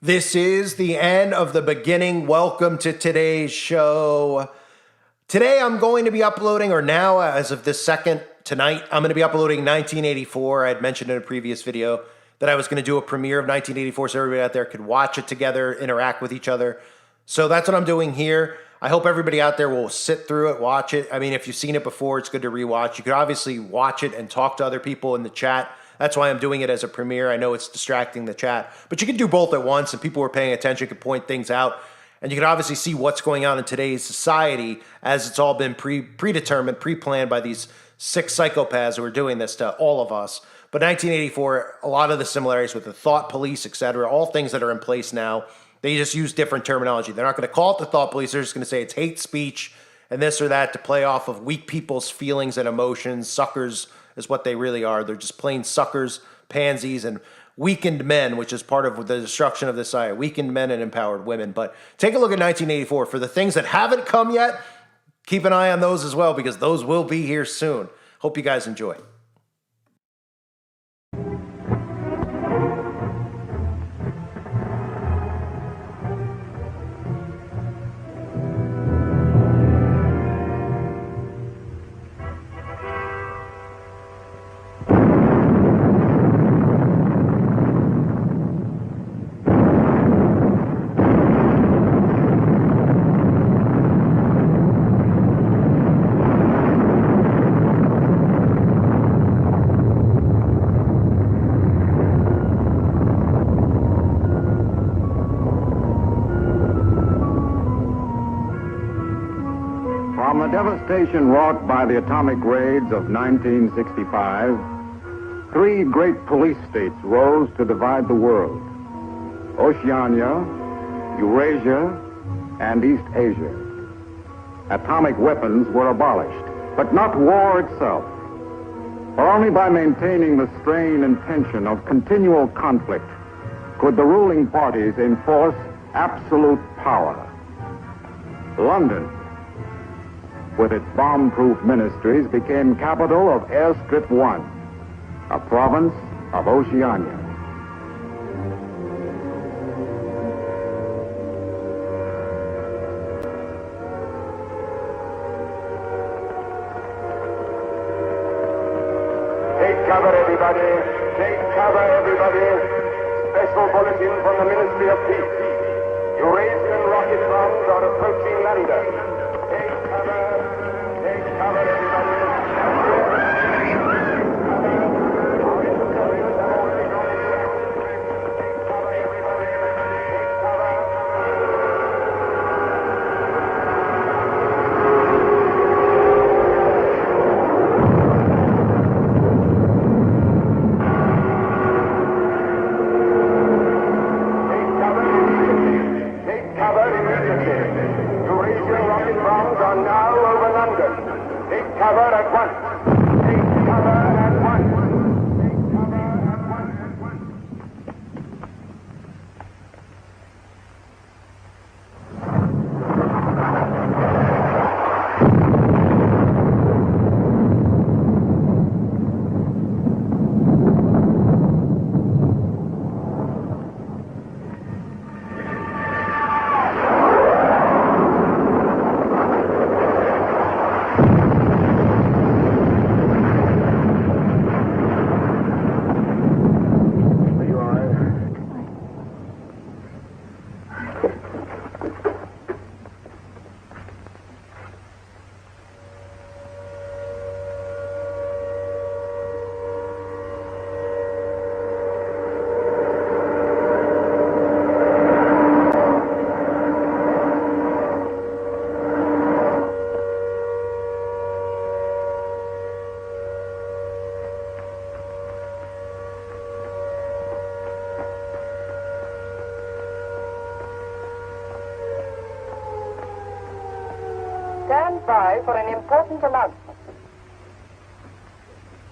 This is the end of the beginning. Welcome to today's show. Today I'm going to be uploading, or now as of this second, tonight, I'm going to be uploading 1984. I had mentioned in a previous video that I was going to do a premiere of 1984 so everybody out there could watch it together, interact with each other. So that's what I'm doing here. I hope everybody out there will sit through it, watch it. I mean, if you've seen it before, it's good to rewatch. You could obviously watch it and talk to other people in the chat. That's why I'm doing it as a premiere. I know it's distracting the chat, but you can do both at once, and people who are paying attention can point things out. And you can obviously see what's going on in today's society as it's all been predetermined, pre-planned by these 6 psychopaths who are doing this to all of us. But 1984, a lot of the similarities with the thought police, etc., all things that are in place now, they just use different terminology. They're not going to call it the thought police. They're just going to say it's hate speech and this or that to play off of weak people's feelings and emotions. Suckers is what they really are. They're just plain suckers, pansies, and weakened men, which is part of the destruction of this society. Weakened men and empowered women. But take a look at 1984. For the things that haven't come yet, keep an eye on those as well, because those will be here soon. Hope you guys enjoy. From the devastation wrought by the atomic raids of 1965, 3 great police states rose to divide the world: Oceania, Eurasia, and East Asia. Atomic weapons were abolished, but not war itself. For only by maintaining the strain and tension of continual conflict could the ruling parties enforce absolute power. London, with its bomb-proof ministries, became capital of Airstrip 1, a province of Oceania. Take cover, everybody. Take cover, everybody. Special bulletin from the Ministry of Peace. Eurasian rocket bombs are approaching London. Take cover. Take cover, everybody. Stand by for an important announcement.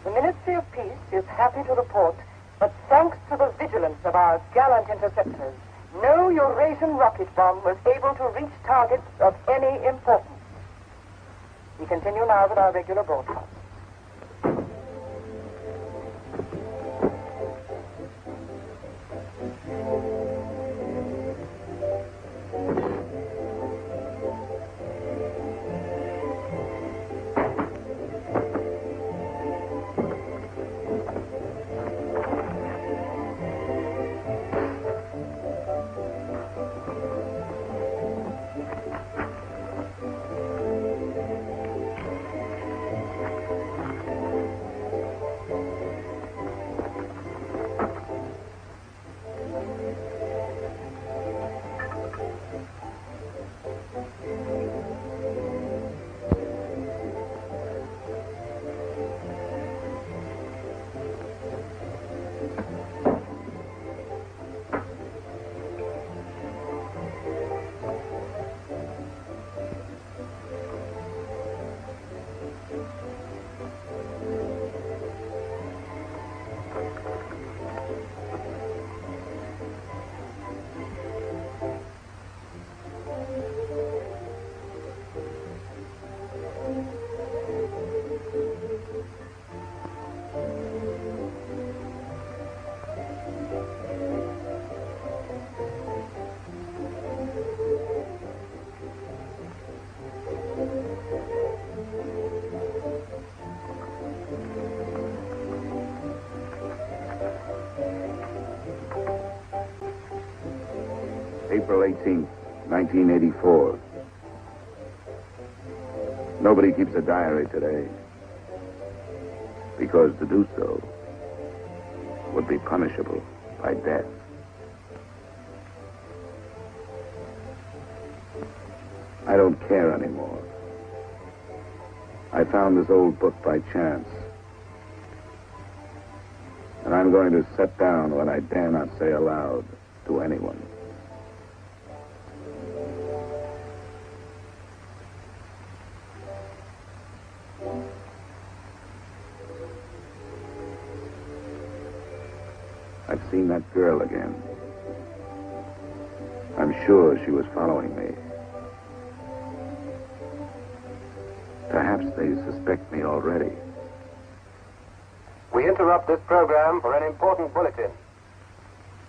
The Ministry of Peace is happy to report that thanks to the vigilance of our gallant interceptors, no Eurasian rocket bomb was able to reach targets of any importance. We continue now with our regular broadcast. April 18th, 1984. Nobody keeps a diary today, because to do so would be punishable by death. I don't care anymore. I found this old book by chance. And I'm going to set down what I dare not say aloud to anyone. I've seen that girl again. I'm sure she was following me. Perhaps they suspect me already. We interrupt this program for an important bulletin.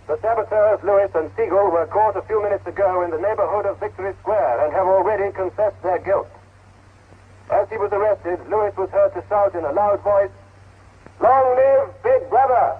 The saboteurs Lewis and Siegel were caught a few minutes ago in the neighborhood of Victory Square and have already confessed their guilt. As he was arrested, Lewis was heard to shout in a loud voice, "Long live Big Brother!"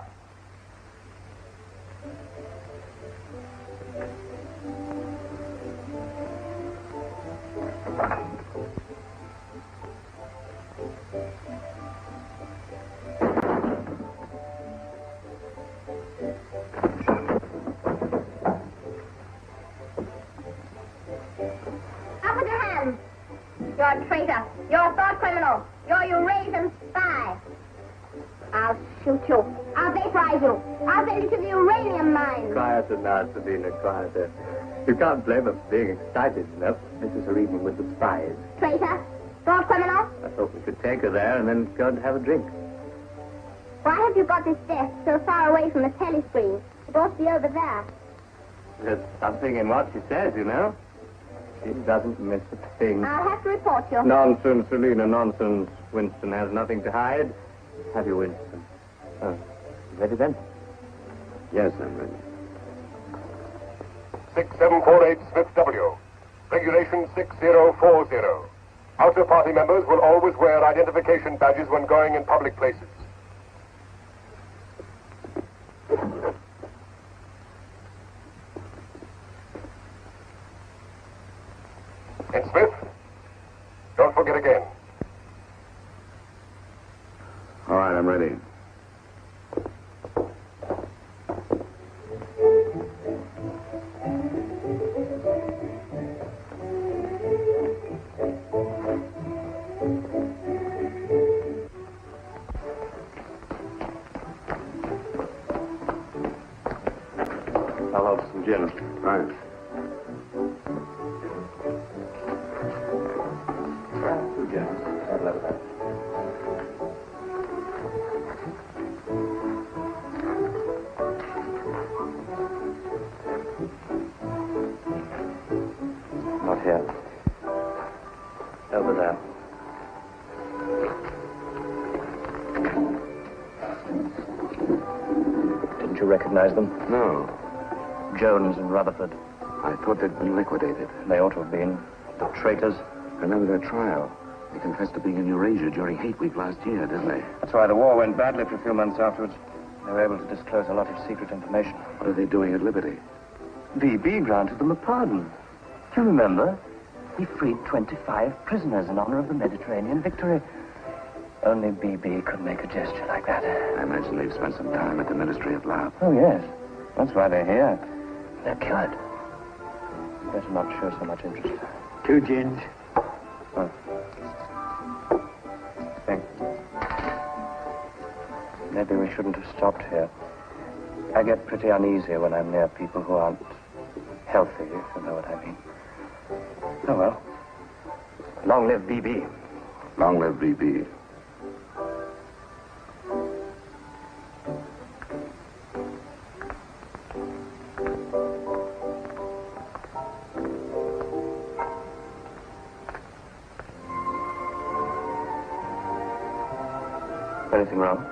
You're a traitor. You're a thought criminal. You're a Eurasian spy. I'll shoot you. I'll vaporize you. I'll send you to the uranium mine. Quieter now, Sabina, quieter. You can't blame her for being excited enough. This is her evening with the spies. Traitor. Thought criminal. I thought we could take her there and then go and have a drink. Why have you got this desk so far away from the telescreen? It ought to be over there. There's something in what she says, you know. She doesn't miss a thing. I'll have to report you. Nonsense, Selina, nonsense. Winston has nothing to hide. Have you, Winston? Oh, ready then? Yes, I'm ready. 6748 Smith W. Regulation 6040. Outer party members will always wear identification badges when going in public places. And Smith, don't forget again. All right, I'm ready. I'll have some gin. Right. Two gins. I'll have that. Not here. Over there. Didn't you recognize them? No, Jones and Rutherford. I thought they'd been liquidated. They ought to have been. The traitors. Remember their trial? They confessed to being in Eurasia during Hate Week last year, didn't they? That's why the war went badly for a few months afterwards. They were able to disclose a lot of secret information. What are they doing at Liberty? BB granted them a pardon. Do you remember? He freed 25 prisoners in honor of the Mediterranean victory. Only BB could make a gesture like that. I imagine they've spent some time at the Ministry of Love. Oh, yes. That's why they're here. They're cured. Better not show so much interest. 2 gins. Oh. Thanks. Maybe we shouldn't have stopped here. I get pretty uneasy when I'm near people who aren't healthy, if you know what I mean. Oh, well. Long live BB. Long live BB. Anything wrong?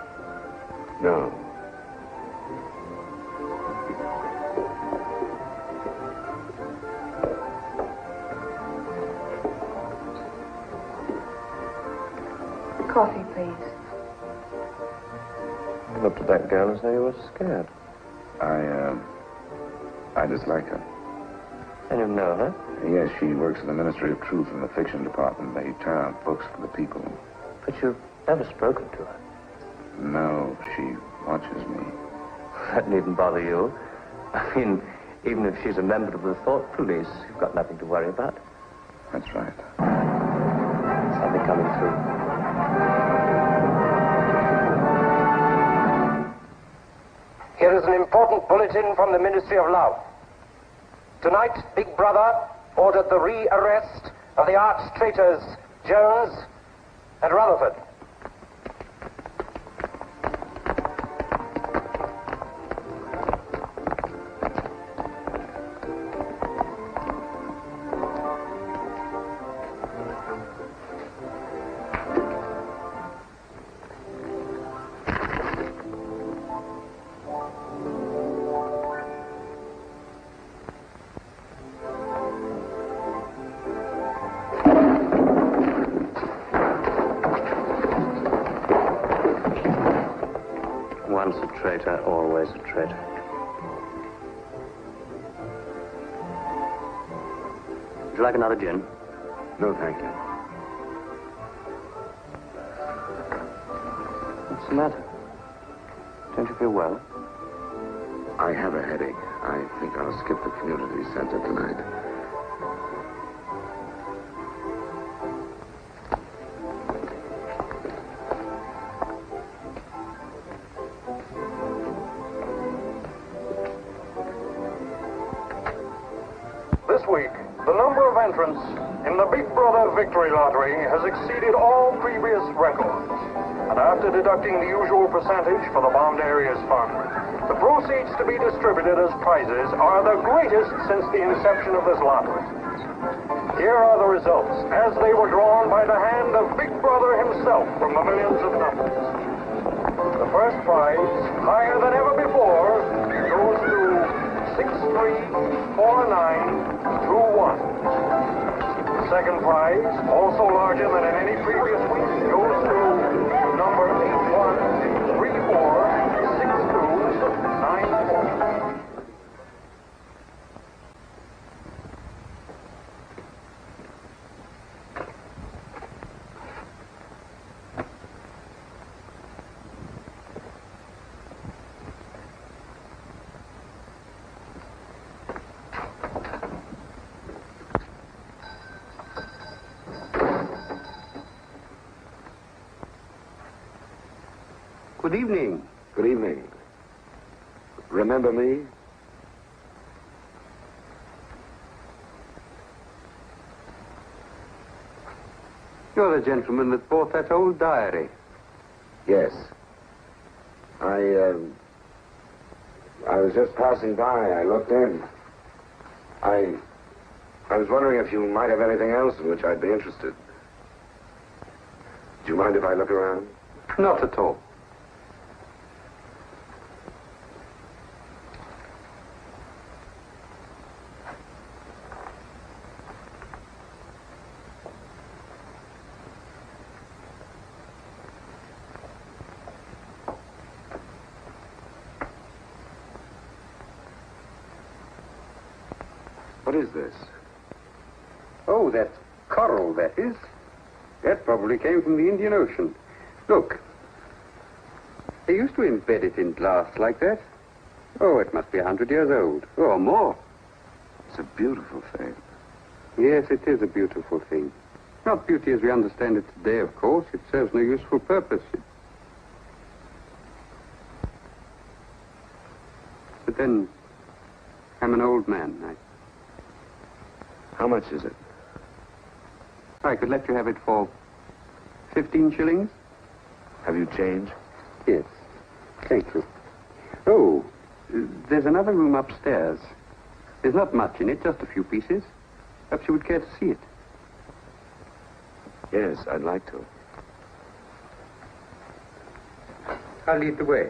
No. Coffee, please. You looked at that girl as though you were scared. I dislike her. I don't know her. Yes, she works in the Ministry of Truth in the fiction department. They turn out books for the people. But you've never spoken to her. No, she watches me. That needn't bother you. I mean, even if she's a member of the thought police, you've got nothing to worry about. That's right. Something coming through. Here is an important bulletin from the Ministry of Love. Tonight, Big Brother ordered the re-arrest of the arch traitors Jones and Rutherford. Once a traitor, always a traitor. Would you like another gin? No, thank you. What's the matter? Don't you feel well? I have a headache. I think I'll skip the community center tonight. This week, the number of entrants in the Big Brother Victory Lottery has exceeded all previous records. And after deducting the usual percentage for the bombed areas fund, the proceeds to be distributed as prizes are the greatest since the inception of this lottery. Here are the results as they were drawn by the hand of Big Brother himself from the millions of numbers. The first prize, higher than ever before, goes to 634921. The second prize, also larger than in any previous week, goes to number 81346294. Good evening. Good evening. Remember me? You're the gentleman that bought that old diary. Yes. I was just passing by. I looked in. I was wondering if you might have anything else in which I'd be interested. Do you mind if I look around? Not at all. What is this? Oh, that's coral, that is. That probably came from the Indian Ocean. Look. They used to embed it in glass like that. Oh, it must be 100 years old, or more. It's a beautiful thing. Yes, it is a beautiful thing. Not beauty as we understand it today, of course. It serves no useful purpose. But then, I'm an old man. How much is it? I could let you have it for 15 shillings. Have you change? Yes. Thank you. Oh, there's another room upstairs. There's not much in it, just a few pieces. Perhaps you would care to see it. Yes, I'd like to. I'll lead the way.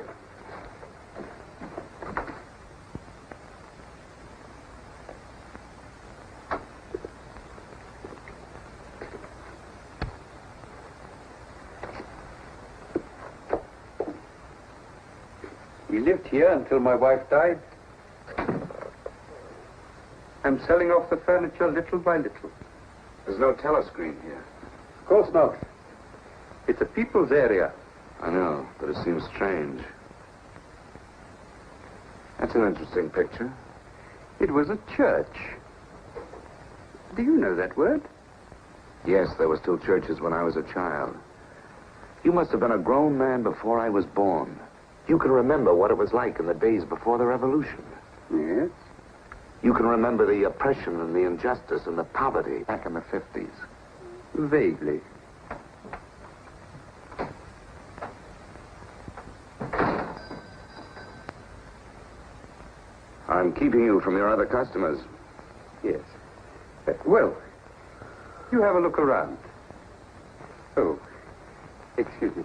He lived here until my wife died. I'm selling off the furniture little by little. There's no telescreen here. Of course not. It's a people's area. I know, but it seems strange. That's an interesting picture. It was a church. Do you know that word? Yes, there were still churches when I was a child. You must have been a grown man before I was born. You can remember what it was like in the days before the revolution. Yes. You can remember the oppression and the injustice and the poverty back in the 50s. Vaguely. I'm keeping you from your other customers. Yes. Well, you have a look around. Oh, excuse me.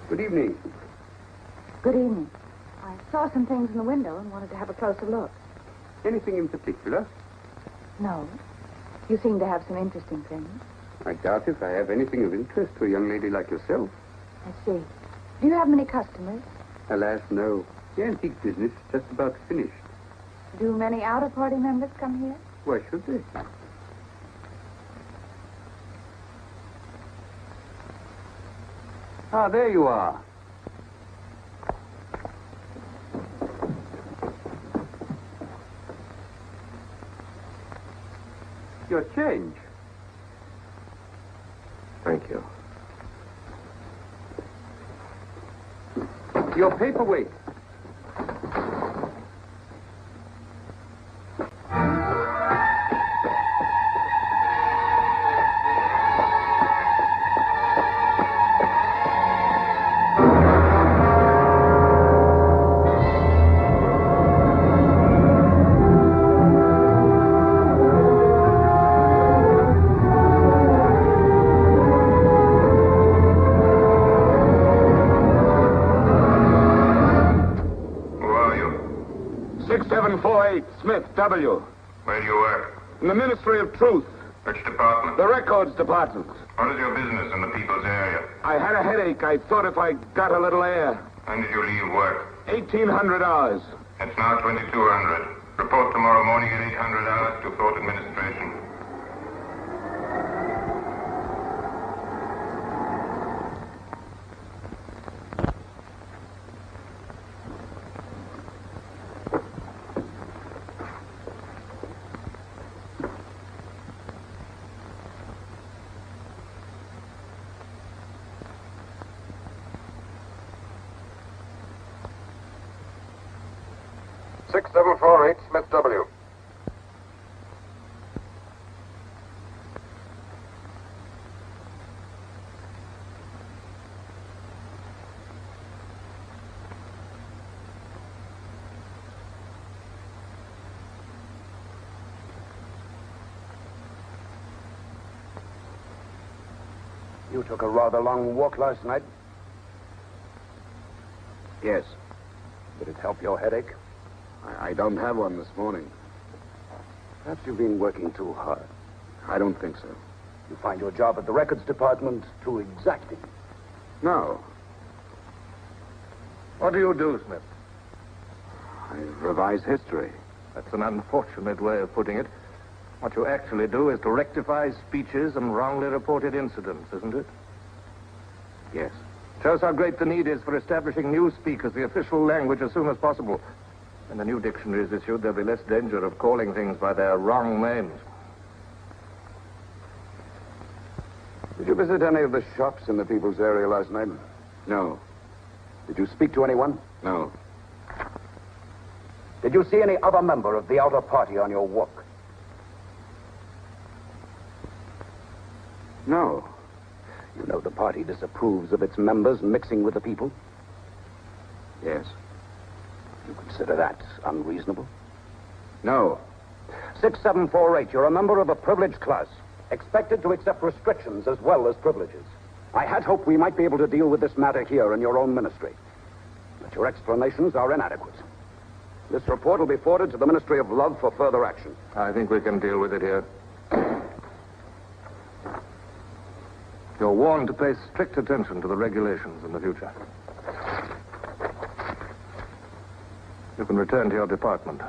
Good evening. Good evening. I saw some things in the window and wanted to have a closer look. Anything in particular? No. You seem to have some interesting things. I doubt if I have anything of interest to a young lady like yourself. I see. Do you have many customers? Alas, no. The antique business is just about finished. Do many outer-party members come here? Why should they? Ah, there you are. Your change. Thank you. Your paperweight. Smith, W. Where do you work? In the Ministry of Truth. Which department? The Records Department. What is your business in the people's area? I had a headache. I thought if I got a little air. When did you leave work? 1,800 hours. It's now 2,200. Report tomorrow morning at 800 hours to Thought Administration. Smith W. You took a rather long walk last night. Yes. Did it help your headache? I don't have one this morning. Perhaps you've been working too hard. I don't think so. You find your job at the Records Department too exacting. No. What do you do, Smith? I revise history. That's an unfortunate way of putting it. What you actually do is to rectify speeches and wrongly reported incidents, isn't it? Yes. Shows how great the need is for establishing newspeak as the official language as soon as possible. When the new dictionary is issued, there'll be less danger of calling things by their wrong names. Did you visit any of the shops in the people's area last night? No. Did you speak to anyone? No. Did you see any other member of the outer party on your walk? No. You know the party disapproves of its members mixing with the people? Yes. You consider that unreasonable? No. 6748, you're a member of a privileged class, expected to accept restrictions as well as privileges. I had hoped we might be able to deal with this matter here in your own ministry. But your explanations are inadequate. This report will be forwarded to the Ministry of Love for further action. I think we can deal with it here. You're warned to pay strict attention to the regulations in the future. You can return to your department.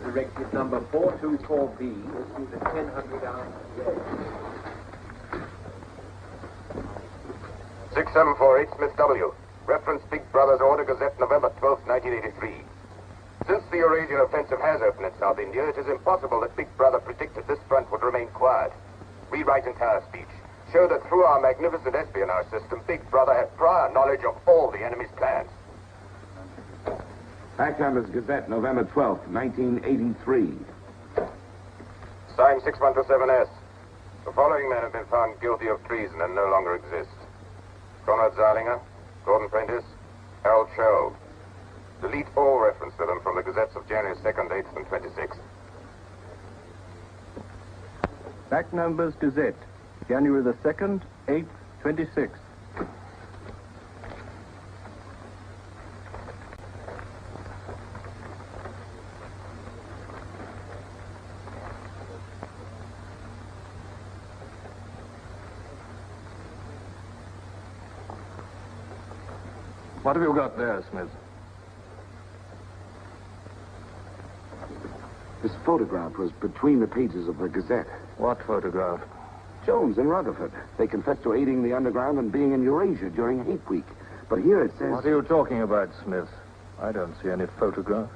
Directive number 424B issued at 1000 hours today. 6748 Smith W. Reference Big Brother's Order Gazette, November 12, 1983. Since the Eurasian offensive has opened in South India, it is impossible that Big Brother predicted this front would remain quiet. Rewrite entire speech. Show that through our magnificent espionage system, Big Brother had prior knowledge of all the enemy's plans. Fact Numbers Gazette, November 12th, 1983. Signed 6127S. The following men have been found guilty of treason and no longer exist. Conrad Zeilinger, Gordon Prentice, Harold Cho. Delete all reference to them from the gazettes of January 2nd, 8th, and 26th. Fact Numbers Gazette, January the 2nd, 8th, 26th. What have you got there, Smith? This photograph was between the pages of the Gazette. What photograph? Jones and Rutherford. They confessed to aiding the underground and being in Eurasia during hate week. But here it says... What are you talking about, Smith? I don't see any photograph.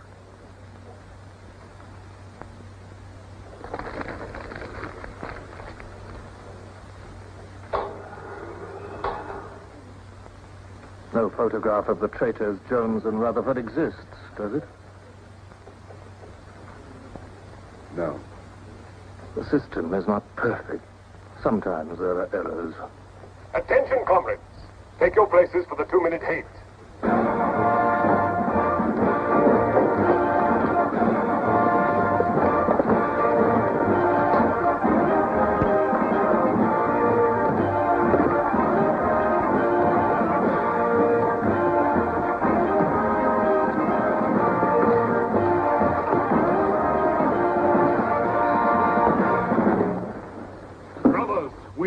No photograph of the traitors Jones and Rutherford exists, does it? No. The system is not perfect. Sometimes there are errors. Attention, comrades. Take your places for the 2-minute hate.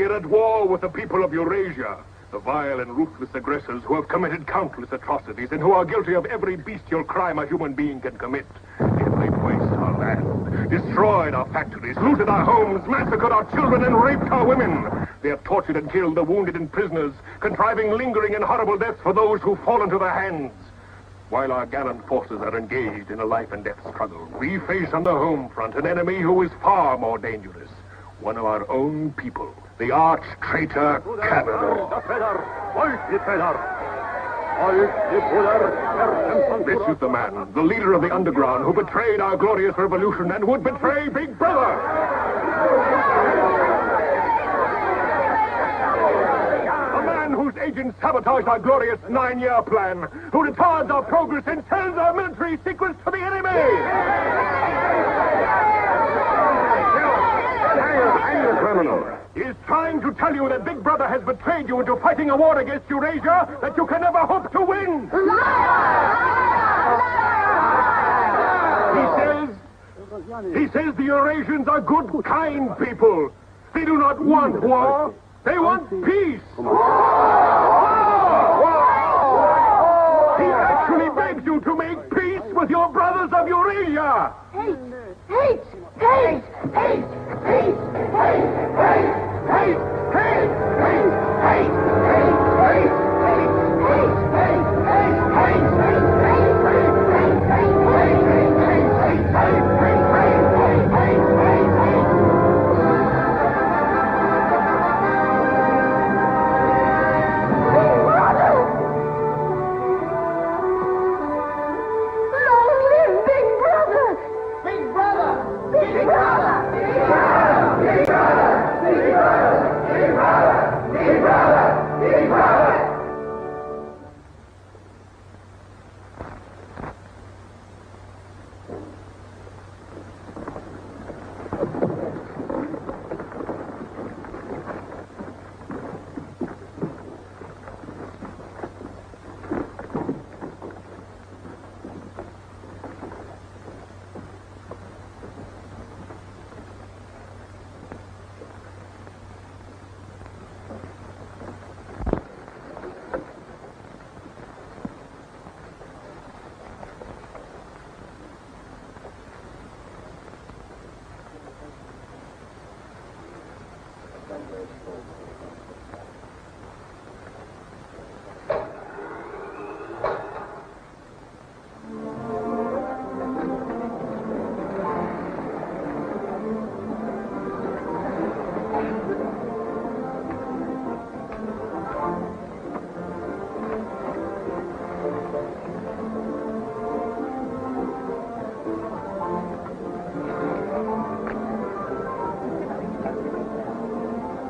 At war with the people of Eurasia, the vile and ruthless aggressors who have committed countless atrocities and who are guilty of every bestial crime a human being can commit. They've waste our land, destroyed our factories, looted our homes, massacred our children, and raped our women. They have tortured and killed the wounded and prisoners, contriving lingering and horrible deaths for those who fall into their hands. While our gallant forces are engaged in a life and death struggle, we face on the home front an enemy who is far more dangerous. One of our own people, the arch-traitor Cavanaugh. This is the man, the leader of the underground, who betrayed our glorious revolution and would betray Big Brother. A man whose agents sabotaged our glorious 9-year plan, who retards our progress and sells our military secrets to the enemy. Criminal. He is trying to tell you that Big Brother has betrayed you into fighting a war against Eurasia that you can never hope to win. He says the Eurasians are good, kind people. They do not want war. They want peace. He actually begs you to make peace with your brothers of Eurasia. Hate! Hate! Hate! Hate! Hate! Hate! Hate! Hate! Hate! Hate! Long live Big Brother! Big Brother! Big Brother!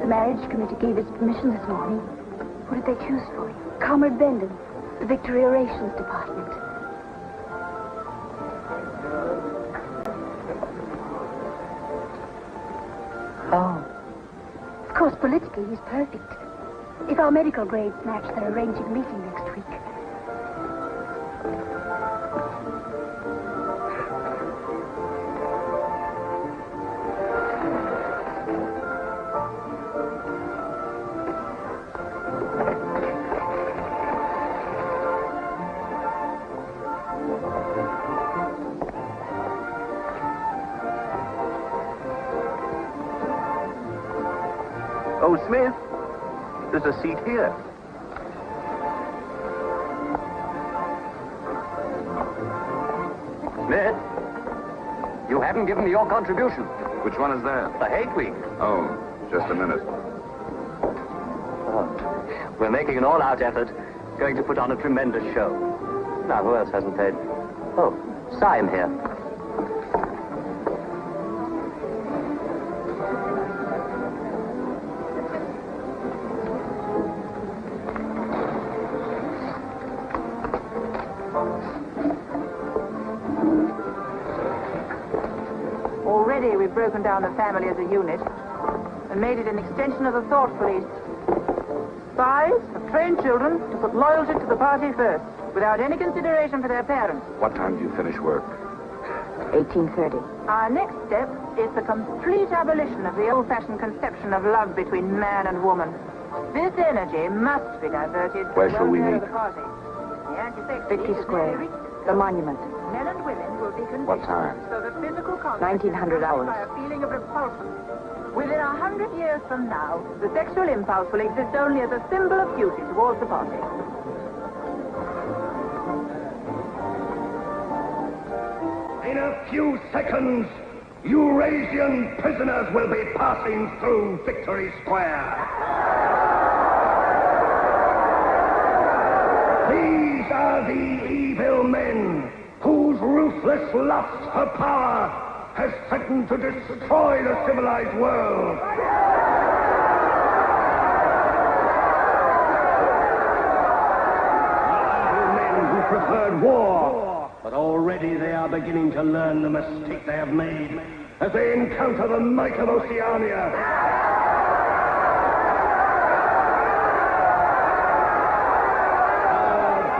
The marriage committee gave us permission this morning. Who did they choose for you? Comrade Bendon, the Victory Orations Department. Oh. Of course, politically, he's perfect. If our medical grades match, they're arranging a meeting next week. Oh, Smith, there's a seat here. Smith, you haven't given me your contribution. Which one is that? The hate week. Oh, just a minute. Oh, we're making an all-out effort, going to put on a tremendous show. Now, who else hasn't paid? Oh, Sim here. Already we've broken down the family as a unit and made it an extension of the thought police. Spies have trained children to put loyalty to the party first, without any consideration for their parents. What time do you finish work? 18:30. Our next step is the complete abolition of the old-fashioned conception of love between man and woman. This energy must be diverted Where to shall we welfare meet? of the party. The anti-sex Vicky league has Square, nearly reached the monument. Men and women will be conditioned What time? so that physical contact 1900 is hours. by a feeling of repulsion. Within 100 years from now, the sexual impulse will exist only as a symbol of duty towards the party. In a few seconds, Eurasian prisoners will be passing through Victory Square. These are the evil men whose ruthless lust for power has threatened to destroy the civilized world. The evil men who preferred war, but already they are beginning to learn the mistake they have made as they encounter the might of Oceania.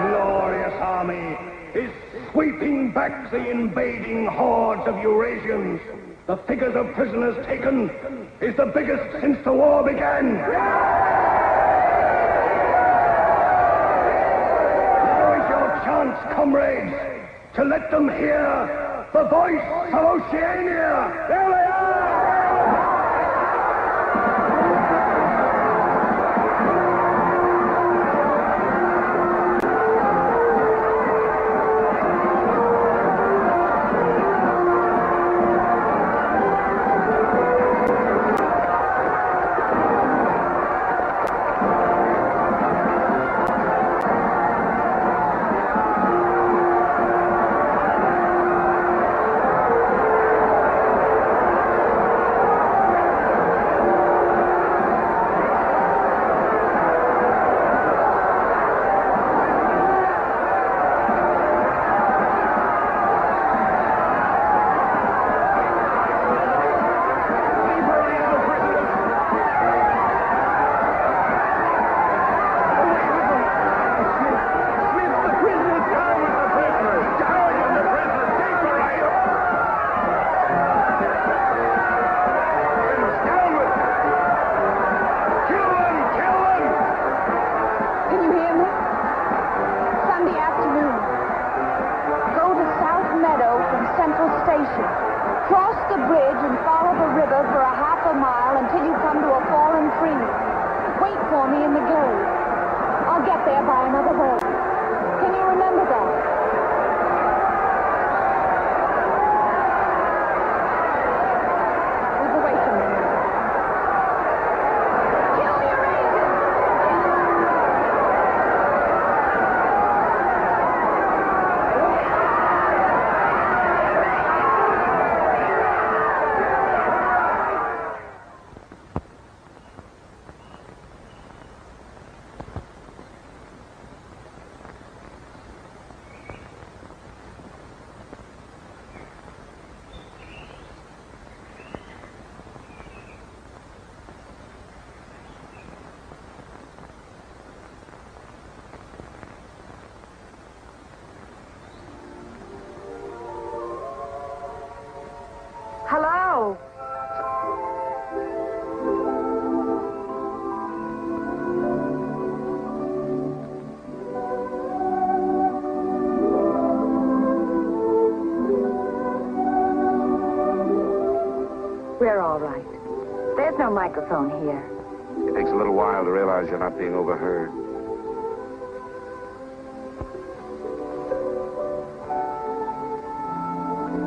Glorious army is sweeping back the invading hordes of Eurasians. The figures of prisoners taken is the biggest since the war began. Now is your chance, comrades, to let them hear the voice of Oceania. There they are! there by another boat. Can you remember that? Move away from me. Kill your agent! Hello? We're all right. There's no microphone here. It takes a little while to realize you're not being overheard.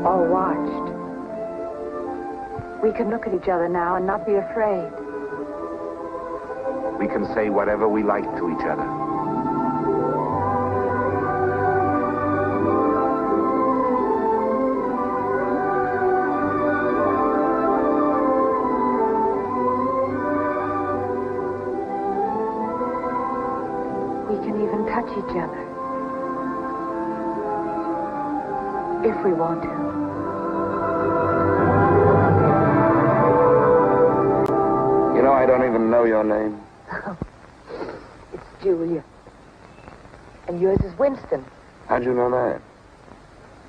All watched. We can look at each other now and not be afraid. We can say whatever we like to each other. We can even touch each other. If we want to. You know, I don't even know your name. It's Julia. And yours is Winston. How'd you know that?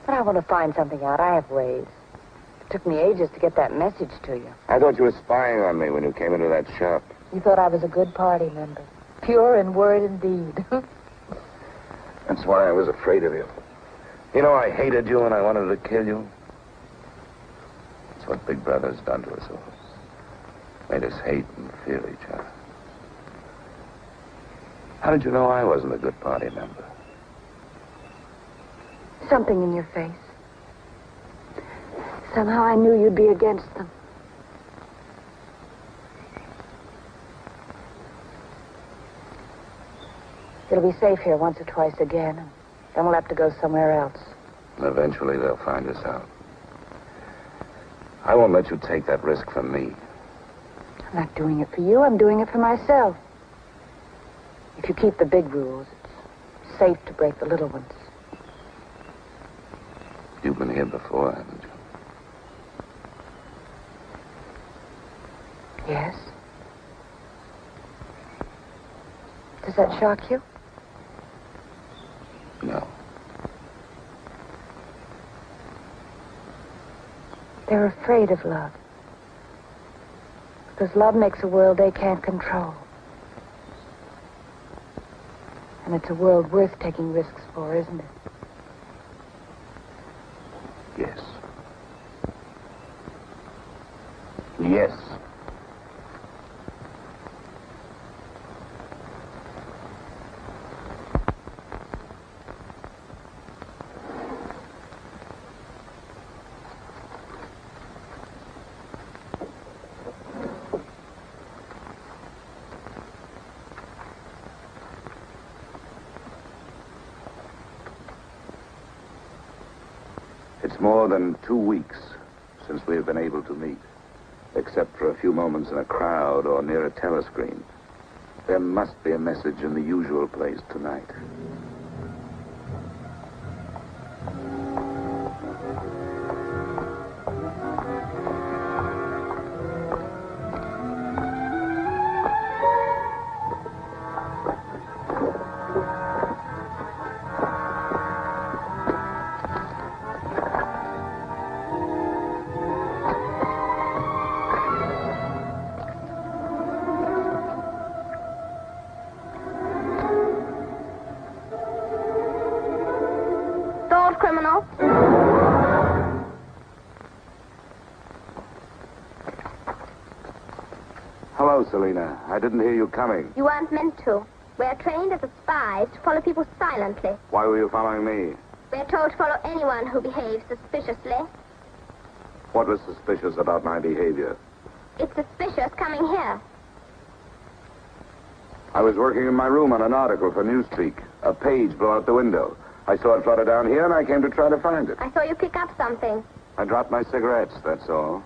But I want to find something out. I have ways. It took me ages to get that message to you. I thought you were spying on me when you came into that shop. You thought I was a good party member. Pure in word and deed. That's why I was afraid of you. You know, I hated you and I wanted to kill you. That's what Big Brother's done to us all. Made us hate and fear each other. How did you know I wasn't a good party member? Something in your face. Somehow I knew you'd be against them. It'll be safe here once or twice again, and then we'll have to go somewhere else. And eventually they'll find us out. I won't let you take that risk from me. I'm not doing it for you. I'm doing it for myself. If you keep the big rules, it's safe to break the little ones. You've been here before, haven't you? Yes. Does that shock you? No. They're afraid of love. Because love makes a world they can't control. And it's a world worth taking risks for, isn't it? Yes. Yes. It's more than 2 weeks since we have been able to meet, except for a few moments in a crowd or near a telescreen. There must be a message in the usual place tonight. Criminal. Hello, Selena. I didn't hear you coming. You weren't meant to. We're trained as spies to follow people silently. Why were you following me? We're told to follow anyone who behaves suspiciously. What was suspicious about my behavior? It's suspicious coming here. I was working in my room on an article for Newspeak. A page blew out the window. I saw it flutter down here, and I came to try to find it. I saw you pick up something. I dropped my cigarettes, that's all.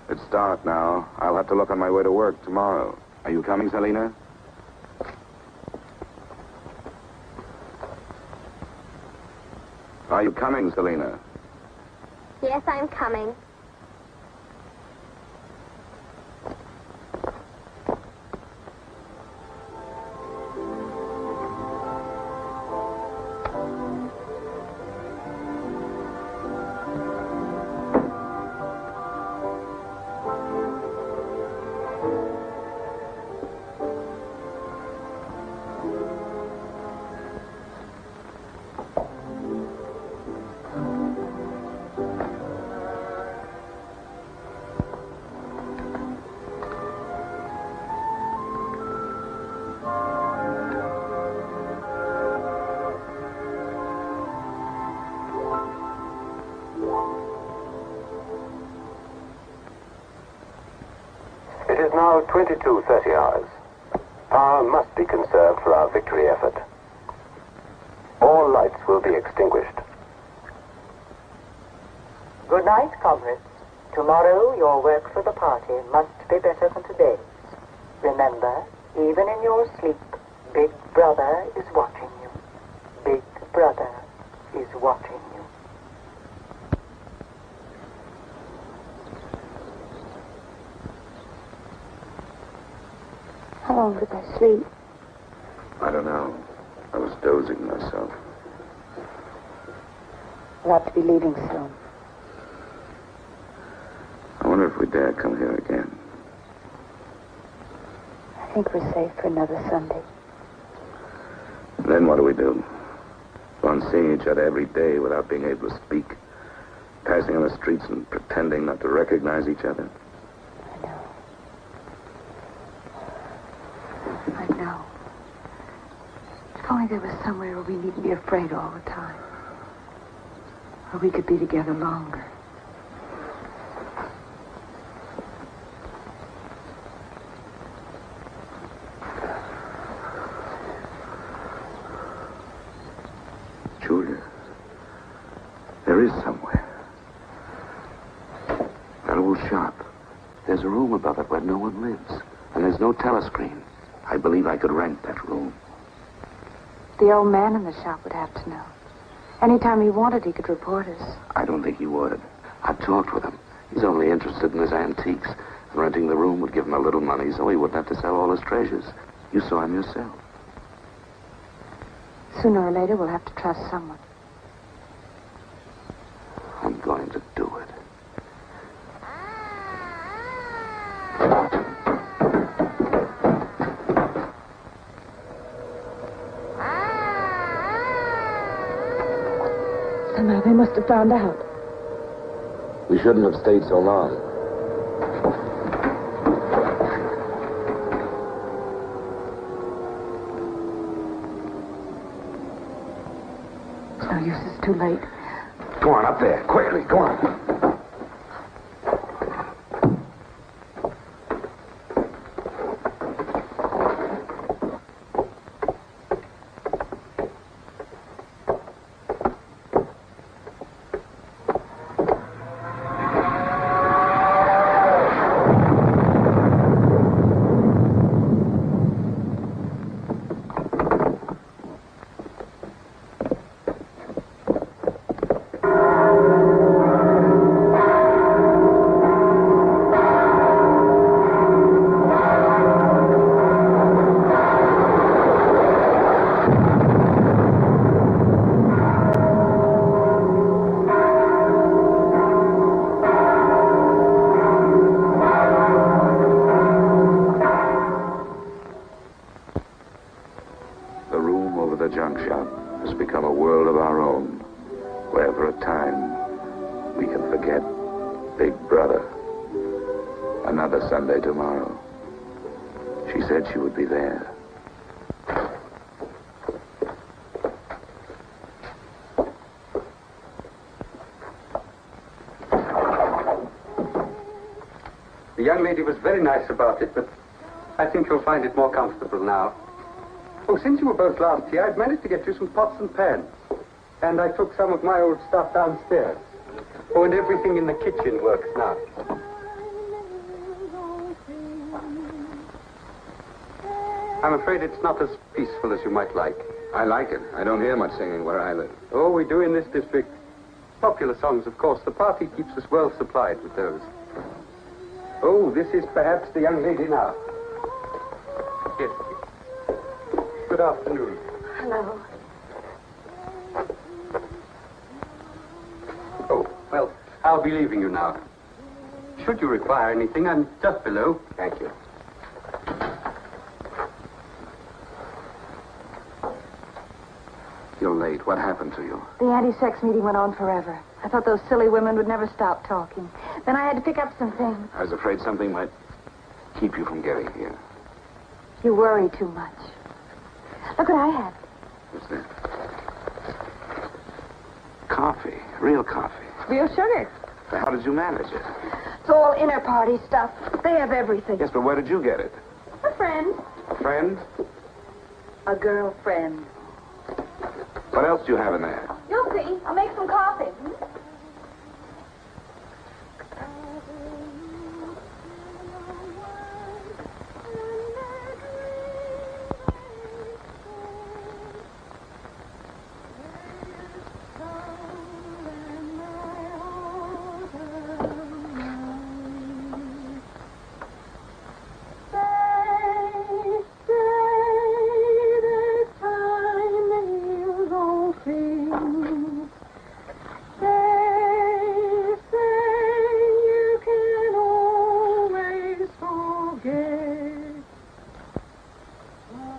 It's dark now. I'll have to look on my way to work tomorrow. Are you coming, Selina? Are you coming, Selina? Yes, I'm coming. It is now 22:30 hours. Power must be conserved for our victory effort. All lights will be extinguished. Good night, comrades. Tomorrow, your work for the party must be better than today's. Remember, even in your sleep, Big Brother is watching you. Big Brother is watching you. How long did I sleep? I don't know. I was dozing myself. We'll have to be leaving soon. I wonder if we dare come here again. I think we're safe for another Sunday. Then what do we do? Go on seeing each other every day without being able to speak. Passing on the streets and pretending not to recognize each other. I know. If only there was somewhere where we needn't be afraid all the time. Where we could be together longer. Julia, there is somewhere. That old shop. There's a room above it where no one lives. And there's no telescreen. I believe I could rent that room. The old man in the shop would have to know. Anytime he wanted, he could report us. I don't think he would. I've talked with him. He's only interested in his antiques. And renting the room would give him a little money so he wouldn't have to sell all his treasures. You saw him yourself. Sooner or later, we'll have to trust someone. I'm going to do it. Somehow they must have found out. We shouldn't have stayed so long. It's no use, it's too late. Go on, up there. Quickly, go on. Sunday tomorrow. She said she would be there. young lady was very nice about it, but I think you'll find it more comfortable now. Oh, since you were both last here, I've managed to get you some pots and pans. And I took some of my old stuff downstairs. Oh, and everything in the kitchen works now. I'm afraid it's not as peaceful as you might like. I like it. I don't hear much singing where I live. Oh, we do in this district. Popular songs, of course. The party keeps us well supplied with those. Oh, this is perhaps the young lady now. Yes. Good afternoon. Hello. Oh, well, I'll be leaving you now. Should you require anything, I'm just below. Thank you. You're late. What happened to you? The anti-sex meeting went on forever. I thought those silly women would never stop talking. Then I had to pick up some things. I was afraid something might keep you from getting here. You worry too much. Look what I have. What's that? Coffee. Real coffee. Real sugar. How did you manage it? It's all inner party stuff. They have everything. Yes, but where did you get it? A friend. A friend? A girlfriend. What else do you have in there? You'll see. I'll make some coffee.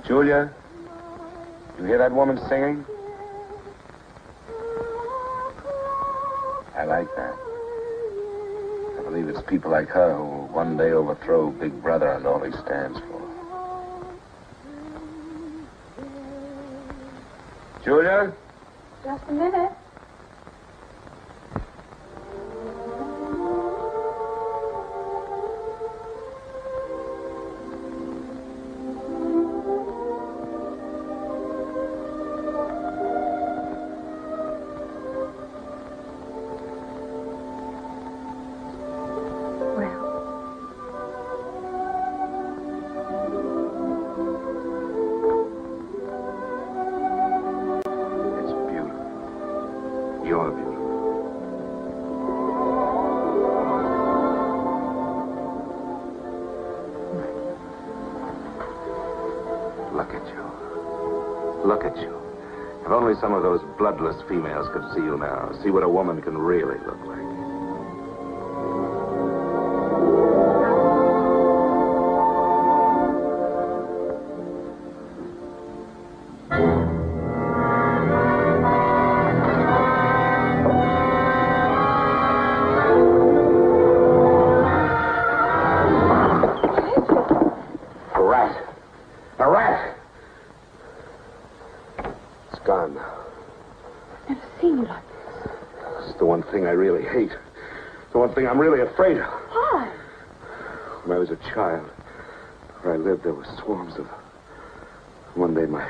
Julia, you hear that woman singing? I like that. I believe it's people like her who will one day overthrow Big Brother and all he stands for. Julia? Just a minute. You're beautiful. Look at you. Look at you. If only some of those bloodless females could see you now, see what a woman can really look like. I really hate. The one thing I'm really afraid of. Why? When I was a child, where I lived, there were swarms of... One day, my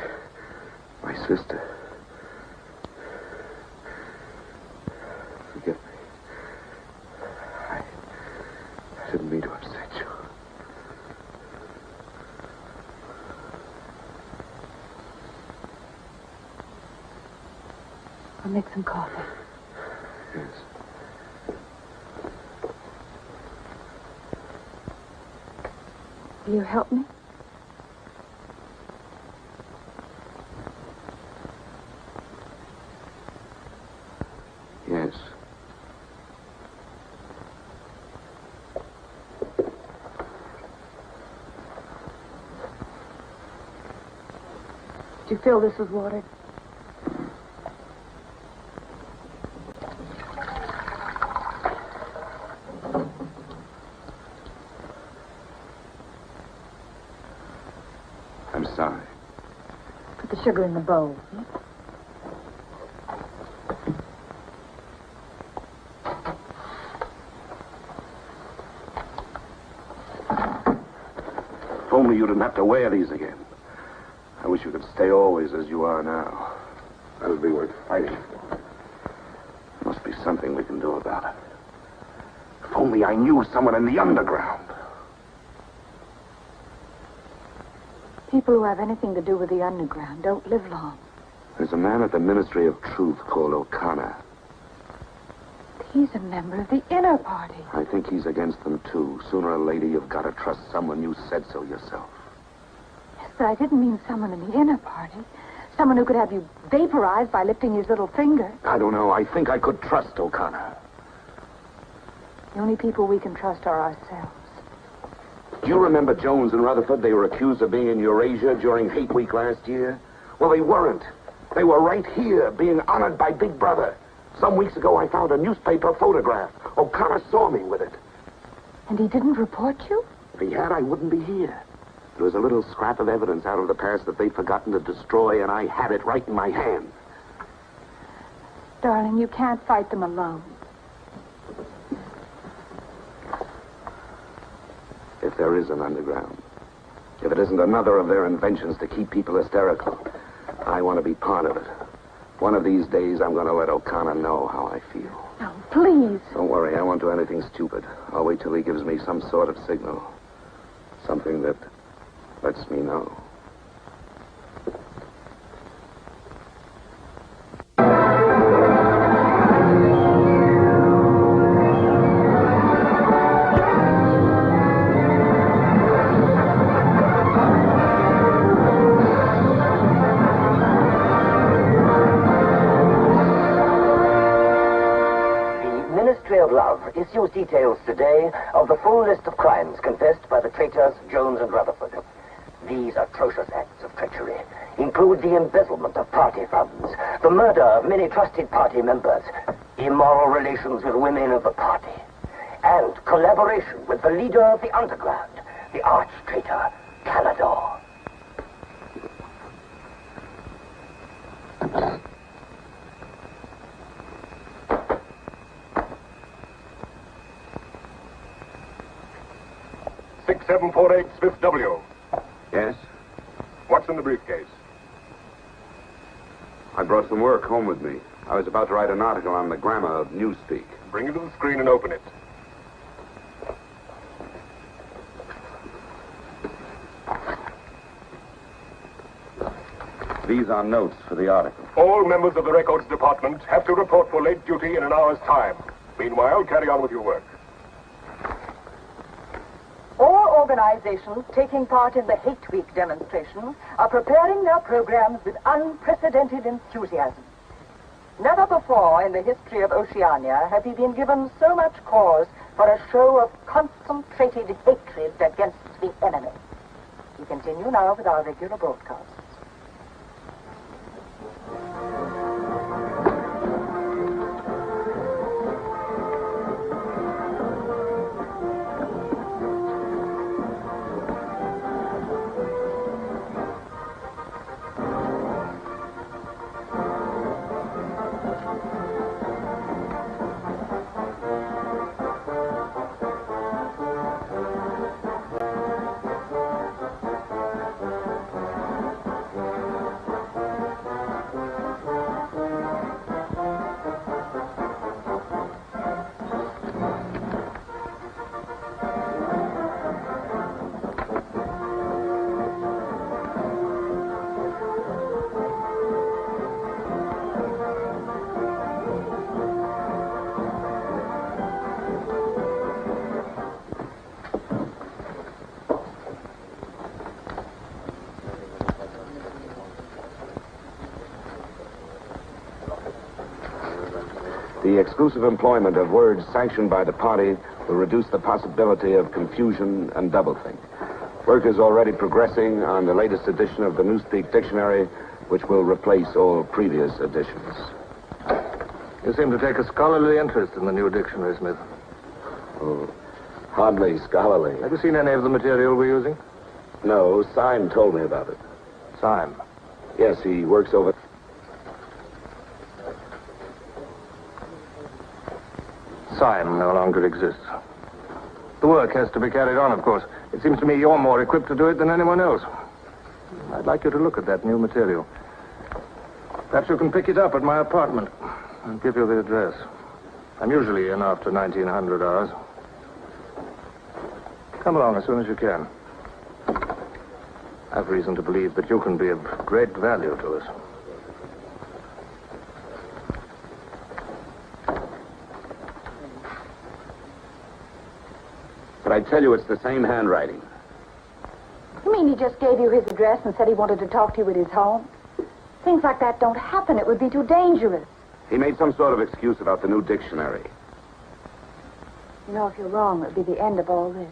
sister... Forgive me. I didn't mean to upset you. I'll make some coffee. Yes. Will you help me? Yes. Did you fill this with water? I'm sorry. Put the sugar in the bowl. only you didn't have to wear these again. I wish you could stay always as you are now. That'll be worth fighting. Must be something we can do about it. If only I knew someone in the underground. People who have anything to do with the underground don't live long. There's a man at the Ministry of Truth called O'Connor. He's a member of the inner party. I think he's against them, too. Sooner or later, you've got to trust someone. You said so yourself. Yes, but I didn't mean someone in the inner party. Someone who could have you vaporized by lifting his little finger. I don't know. I think I could trust O'Connor. The only people we can trust are ourselves. Do you remember Jones and Rutherford? They were accused of being in Eurasia during Hate Week last year. Well, they weren't. They were right here, being honored by Big Brother. Some weeks ago, I found a newspaper photograph. O'Connor saw me with it. And he didn't report you? If he had, I wouldn't be here. There was a little scrap of evidence out of the past that they'd forgotten to destroy, and I had it right in my hand. Darling, you can't fight them alone. If there is an underground, if it isn't another of their inventions to keep people hysterical, I want to be part of it. One of these days, I'm going to let O'Connor know how I feel. No, please. Don't worry, I won't do anything stupid. I'll wait till he gives me some sort of signal. Something that lets me know. Issues details today of the full list of crimes confessed by the traitors Jones and Rutherford. These atrocious acts of treachery include the embezzlement of party funds, the murder of many trusted party members, immoral relations with women of the party, and collaboration with the leader of the underground, the arch-traitor, Canador. Smith W. Yes? What's in the briefcase? I brought some work home with me. I was about to write an article on the grammar of newspeak. Bring it to the screen and open it. These are notes for the article. All members of the records department have to report for late duty in an hour's time. Meanwhile, carry on with your work. All organizations taking part in the Hate Week demonstration are preparing their programs with unprecedented enthusiasm. Never before in the history of Oceania have we been given so much cause for a show of concentrated hatred against the enemy. We continue now with our regular broadcast. The exclusive employment of words sanctioned by the party will reduce the possibility of confusion and doublethink. Work is already progressing on the latest edition of the Newspeak Dictionary, which will replace all previous editions. You seem to take a scholarly interest in the new dictionary, Smith. Oh, hardly scholarly. Have you seen any of the material we're using? No, Syme told me about it. Syme? Yes, he works over... Syme no longer exists. The work has to be carried on, of course. It seems to me you're more equipped to do it than anyone else. I'd like you to look at that new material. Perhaps you can pick it up at my apartment. I'll give you the address. I'm usually in after 1900 hours. Come along as soon as you can. I've reason to believe that you can be of great value to us. But I tell you, it's the same handwriting. You mean he just gave you his address and said he wanted to talk to you at his home? Things like that don't happen. It would be too dangerous. He made some sort of excuse about the new dictionary. You know, if you're wrong, it would be the end of all this.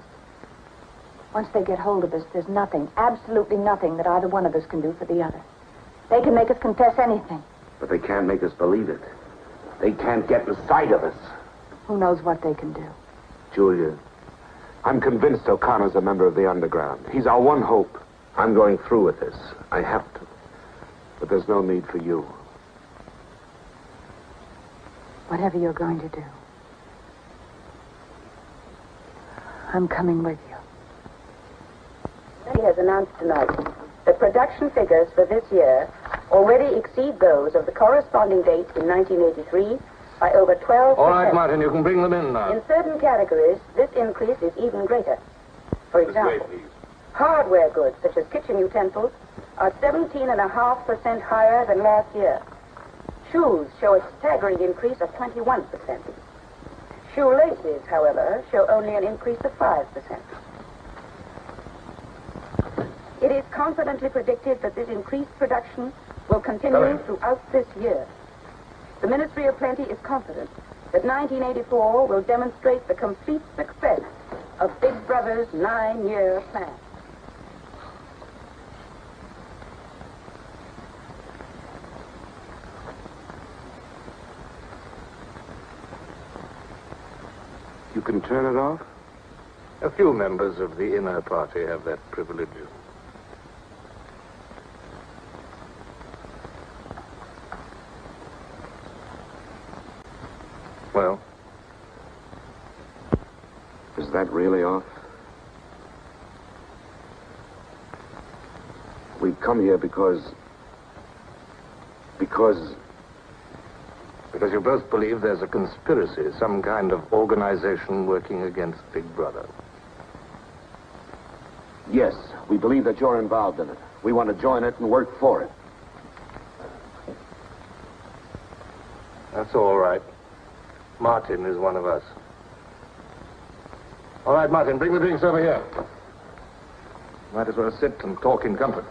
Once they get hold of us, there's nothing, absolutely nothing that either one of us can do for the other. They can make us confess anything. But they can't make us believe it. They can't get inside of us. Who knows what they can do? Julia, I'm convinced O'Connor's a member of the underground. He's our one hope. I'm going through with this. I have to. But there's no need for you. Whatever you're going to do, I'm coming with you. He has announced tonight that production figures for this year already exceed those of the corresponding date in 1983 by over 12%. All right, Martin, you can bring them in now. In certain categories, this increase is even greater. For example, hardware goods such as kitchen utensils are 17.5% higher than last year. Shoes show a staggering increase of 21%. Shoelaces, however, show only an increase of 5%. It is confidently predicted that this increased production will continue throughout this year. The Ministry of Plenty is confident that 1984 will demonstrate the complete success of Big Brother's 9-year plan. You can turn it off? A few members of the inner party have that privilege. Well? Is that really off? We've come here because you both believe there's a conspiracy, some kind of organization working against Big Brother. Yes, we believe that you're involved in it. We want to join it and work for it. That's all right. Martin is one of us. All right, Martin, bring the drinks over here. Might as well sit and talk in comfort.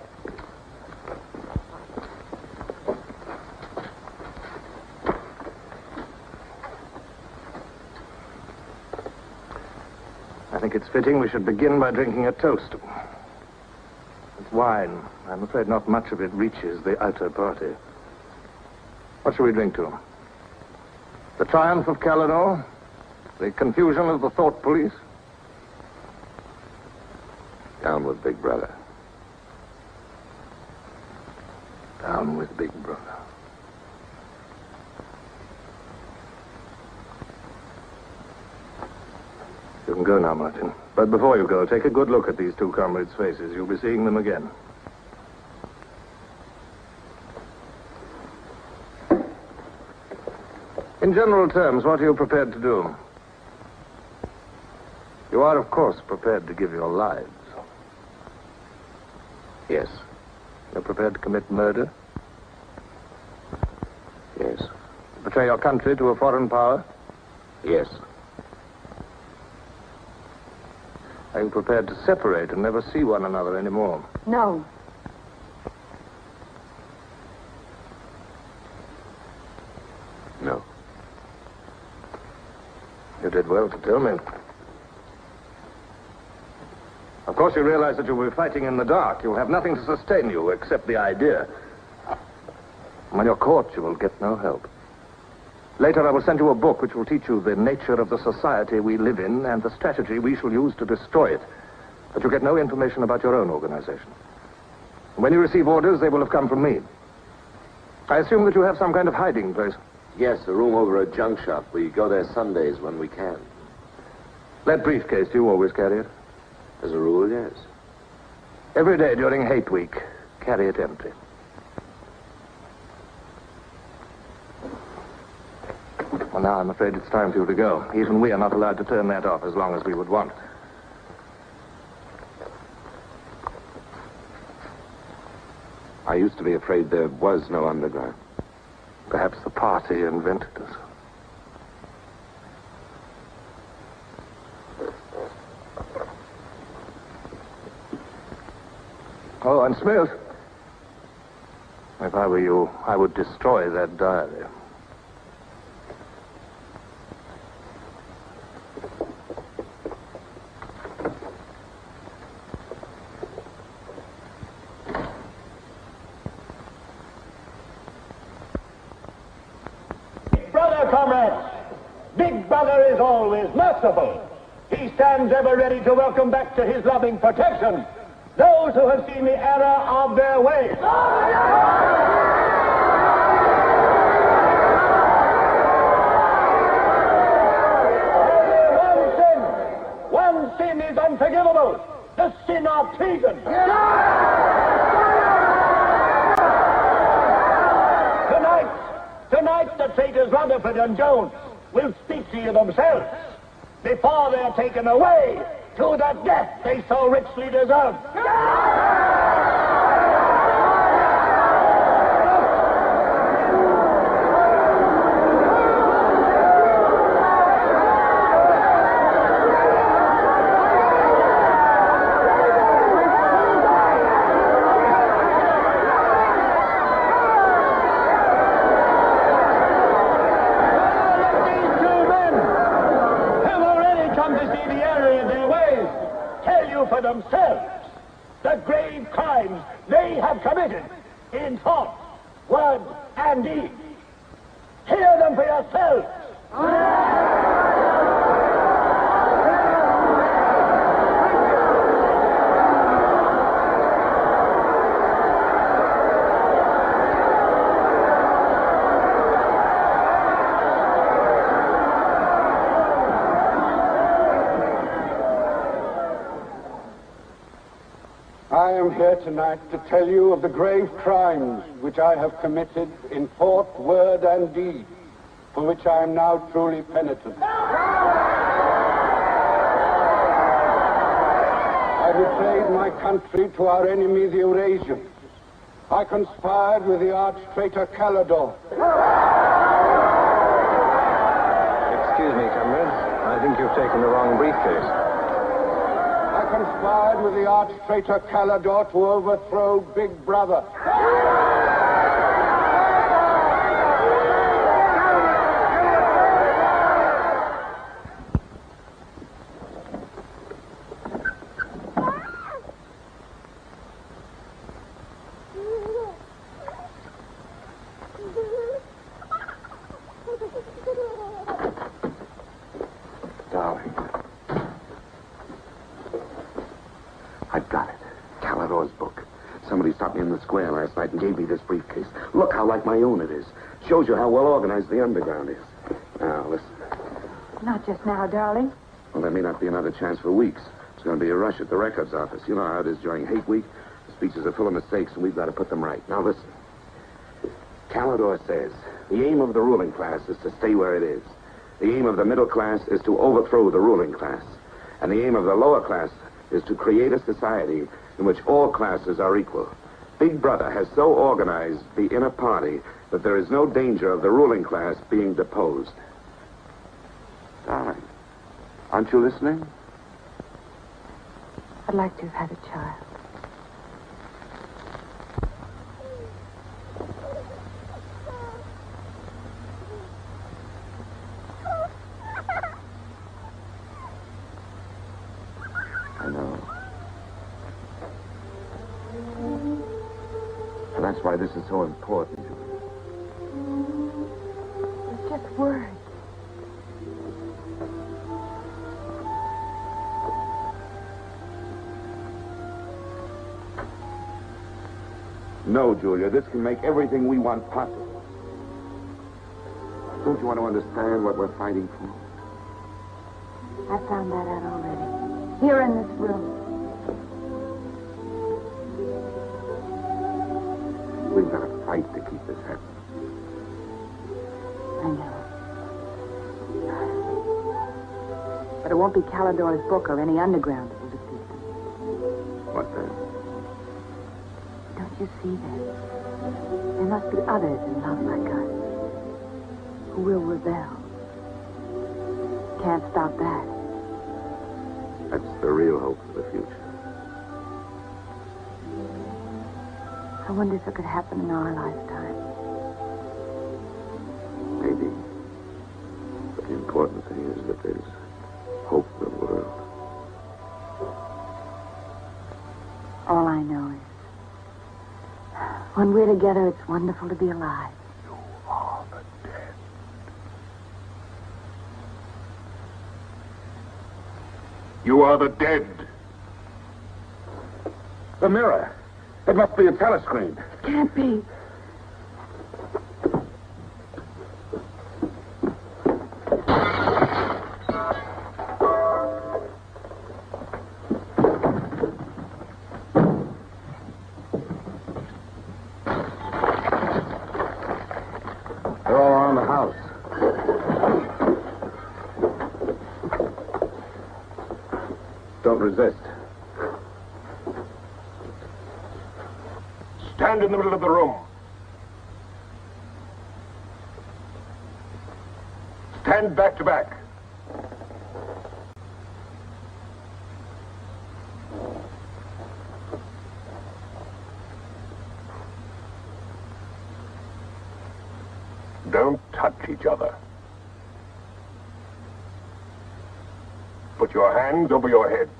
I think it's fitting we should begin by drinking a toast. It's wine. I'm afraid not much of it reaches the outer party. What shall we drink to? The triumph of Calidor? The confusion of the thought police? Down with Big Brother. Down with Big Brother. You can go now, Martin. But before you go, take a good look at these two comrades' faces. You'll be seeing them again. In general terms, what are you prepared to do? You are, of course, prepared to give your lives. Yes. You're prepared to commit murder? Yes. Betray your country to a foreign power? Yes. Are you prepared to separate and never see one another anymore? No. No. You did well to tell me. Of course, you realize that you'll be fighting in the dark. You'll have nothing to sustain you except the idea. When you're caught, you will get no help. Later, I will send you a book which will teach you the nature of the society we live in and the strategy we shall use to destroy it. But you get no information about your own organization. When you receive orders, they will have come from me. I assume that you have some kind of hiding place. Yes, a room over a junk shop. We go there Sundays when we can. That briefcase, do you always carry it? As a rule, yes. Every day during hate week, carry it empty. Well, now I'm afraid it's time for you to go. Even we are not allowed to turn that off as long as we would want. I used to be afraid there was no underground. Perhaps the party invented us. Oh, and Smith, if I were you, I would destroy that diary. Brother, comrades, Big Brother is always merciful. He stands ever ready to welcome back to his loving protection those who have seen the error of their ways. One sin is unforgivable, the sin of treason. Tonight, the traitors Rutherford and Jones will speak to you themselves before they're taken away to the death they so richly deserve. For themselves the grave crimes they have committed in thought, word, and deed. Hear them for yourselves. I am here tonight to tell you of the grave crimes which I have committed in thought, word, and deed, for which I am now truly penitent. I betrayed my country to our enemy, the Eurasians. I conspired with the arch-traitor Calidor. Excuse me, comrades. I think you've taken the wrong briefcase. I conspired with the arch-traitor Calidor to overthrow Big Brother. Darling. I've got it. Calidor's book. Somebody stopped me in the square last night and gave me this briefcase. Look how like my own it is. Shows you how well organized the underground is. Now, listen. Not just now, darling. Well, there may not be another chance for weeks. There's going to be a rush at the records office. You know how it is during hate week. The speeches are full of mistakes, and we've got to put them right. Now, listen. Calidor says the aim of the ruling class is to stay where it is. The aim of the middle class is to overthrow the ruling class. And the aim of the lower class is to create a society in which all classes are equal. Big Brother has so organized the inner party that there is no danger of the ruling class being deposed. Darling, aren't you listening? I'd like to have had a child. I know. And that's why this is so important. It's just words. No, Julia, this can make everything we want possible. Don't you want to understand what we're fighting for? I found that out already. Here in this room. We've got to fight to keep this happening. I know. But it won't be Calidor's book or any underground that will defeat them. What then? Don't you see that? There must be others in love like us who will rebel. Can't stop that. That's the real hope for the future. I wonder if it could happen in our lifetime. Maybe. But the important thing is that there's hope in the world. All I know is, when we're together, it's wonderful to be alive. You are the dead. You are the dead. The mirror. It must be a telescreen. Can't be. They're all around the house. Don't resist. Stand in the middle of the room. Stand back to back. Don't touch each other. Put your hands over your heads.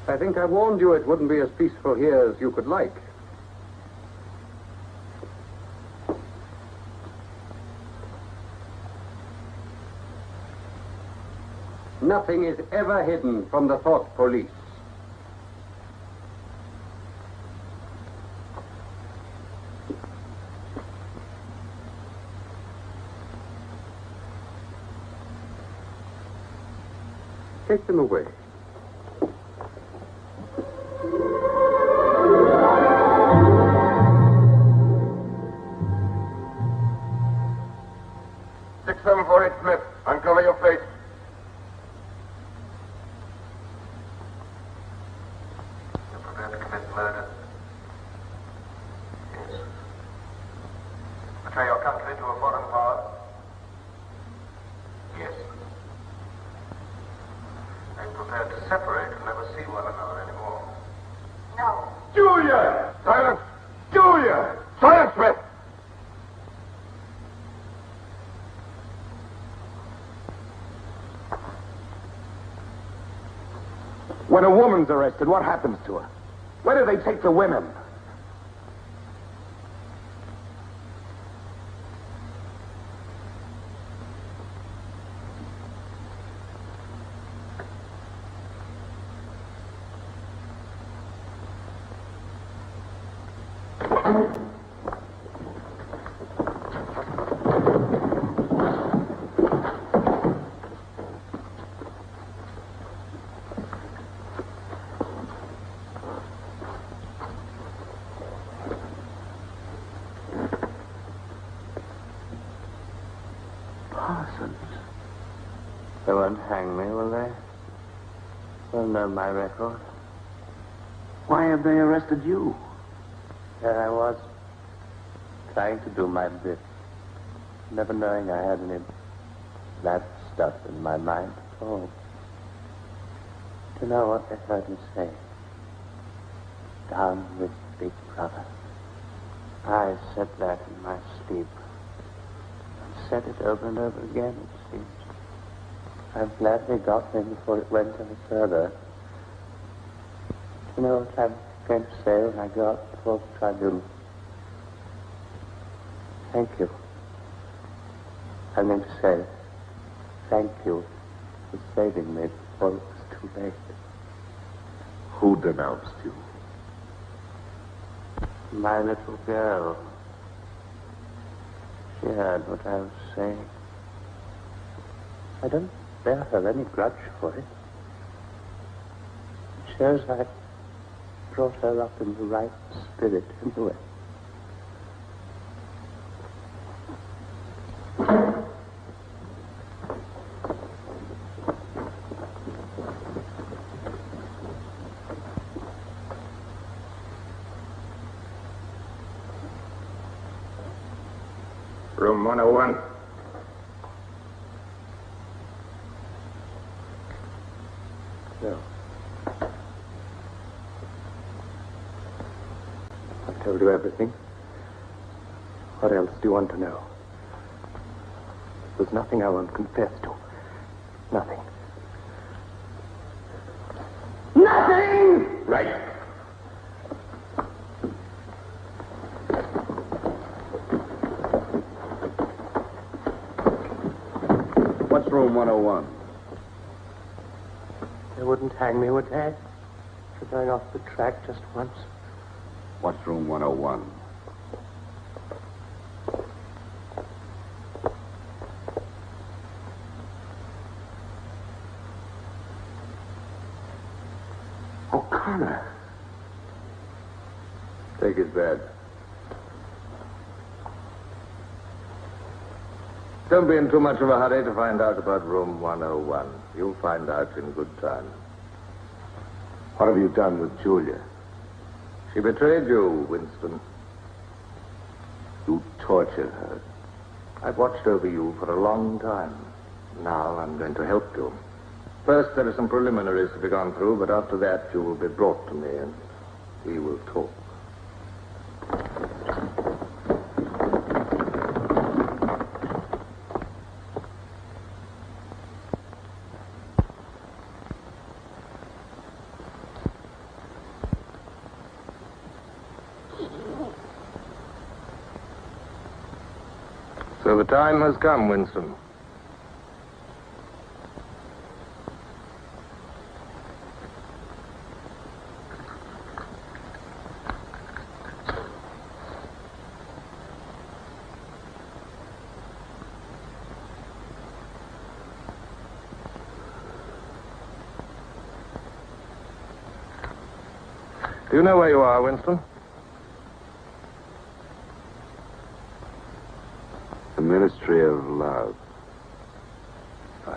I think I warned you it wouldn't be as peaceful here as you could like. Nothing is ever hidden from the thought police. Take them away. Smith, uncover your face. You're prepared to commit murder? Yes. Betray your country to a foreign power? Yes. Are you prepared to separate and never see one another anymore? No. Julia! Silence! Julia! Silence, Smith! When a woman's arrested, what happens to her? Where do they take the women? They won't hang me, will they? They'll know my record. Why have they arrested you? There I was, trying to do my bit, never knowing I had any bad stuff in my mind at all. Do you know what they heard me say? Down with Big Brother. I said that in my sleep. I said it over and over again, it seems. I'm glad they got me before it went any further. You know what I'm going to say when I go up before the tribunal? Thank you. I'm going to say thank you for saving me before it was too late. Who denounced you? My little girl. She heard what I was saying. I don't bear her any grudge for it. It shows I brought her up in the right spirit anyway. Room 101. No. I've told you everything. What else do you want to know? There's nothing I won't confess to. Nothing. Nothing! Right. What's room 101? They wouldn't hang me, would they? For going off the track just once. What's room 101? O'Connor. Take his bed. Don't be in too much of a hurry to find out about room 101. You'll find out in good time. What have you done with Julia? She betrayed you, Winston. You tortured her. I've watched over you for a long time. Now I'm going to help you. First, there are some preliminaries to be gone through, but after that, you will be brought to me and we will talk. So the time has come, Winston. Do you know where you are, Winston? The Ministry of Love. Fine.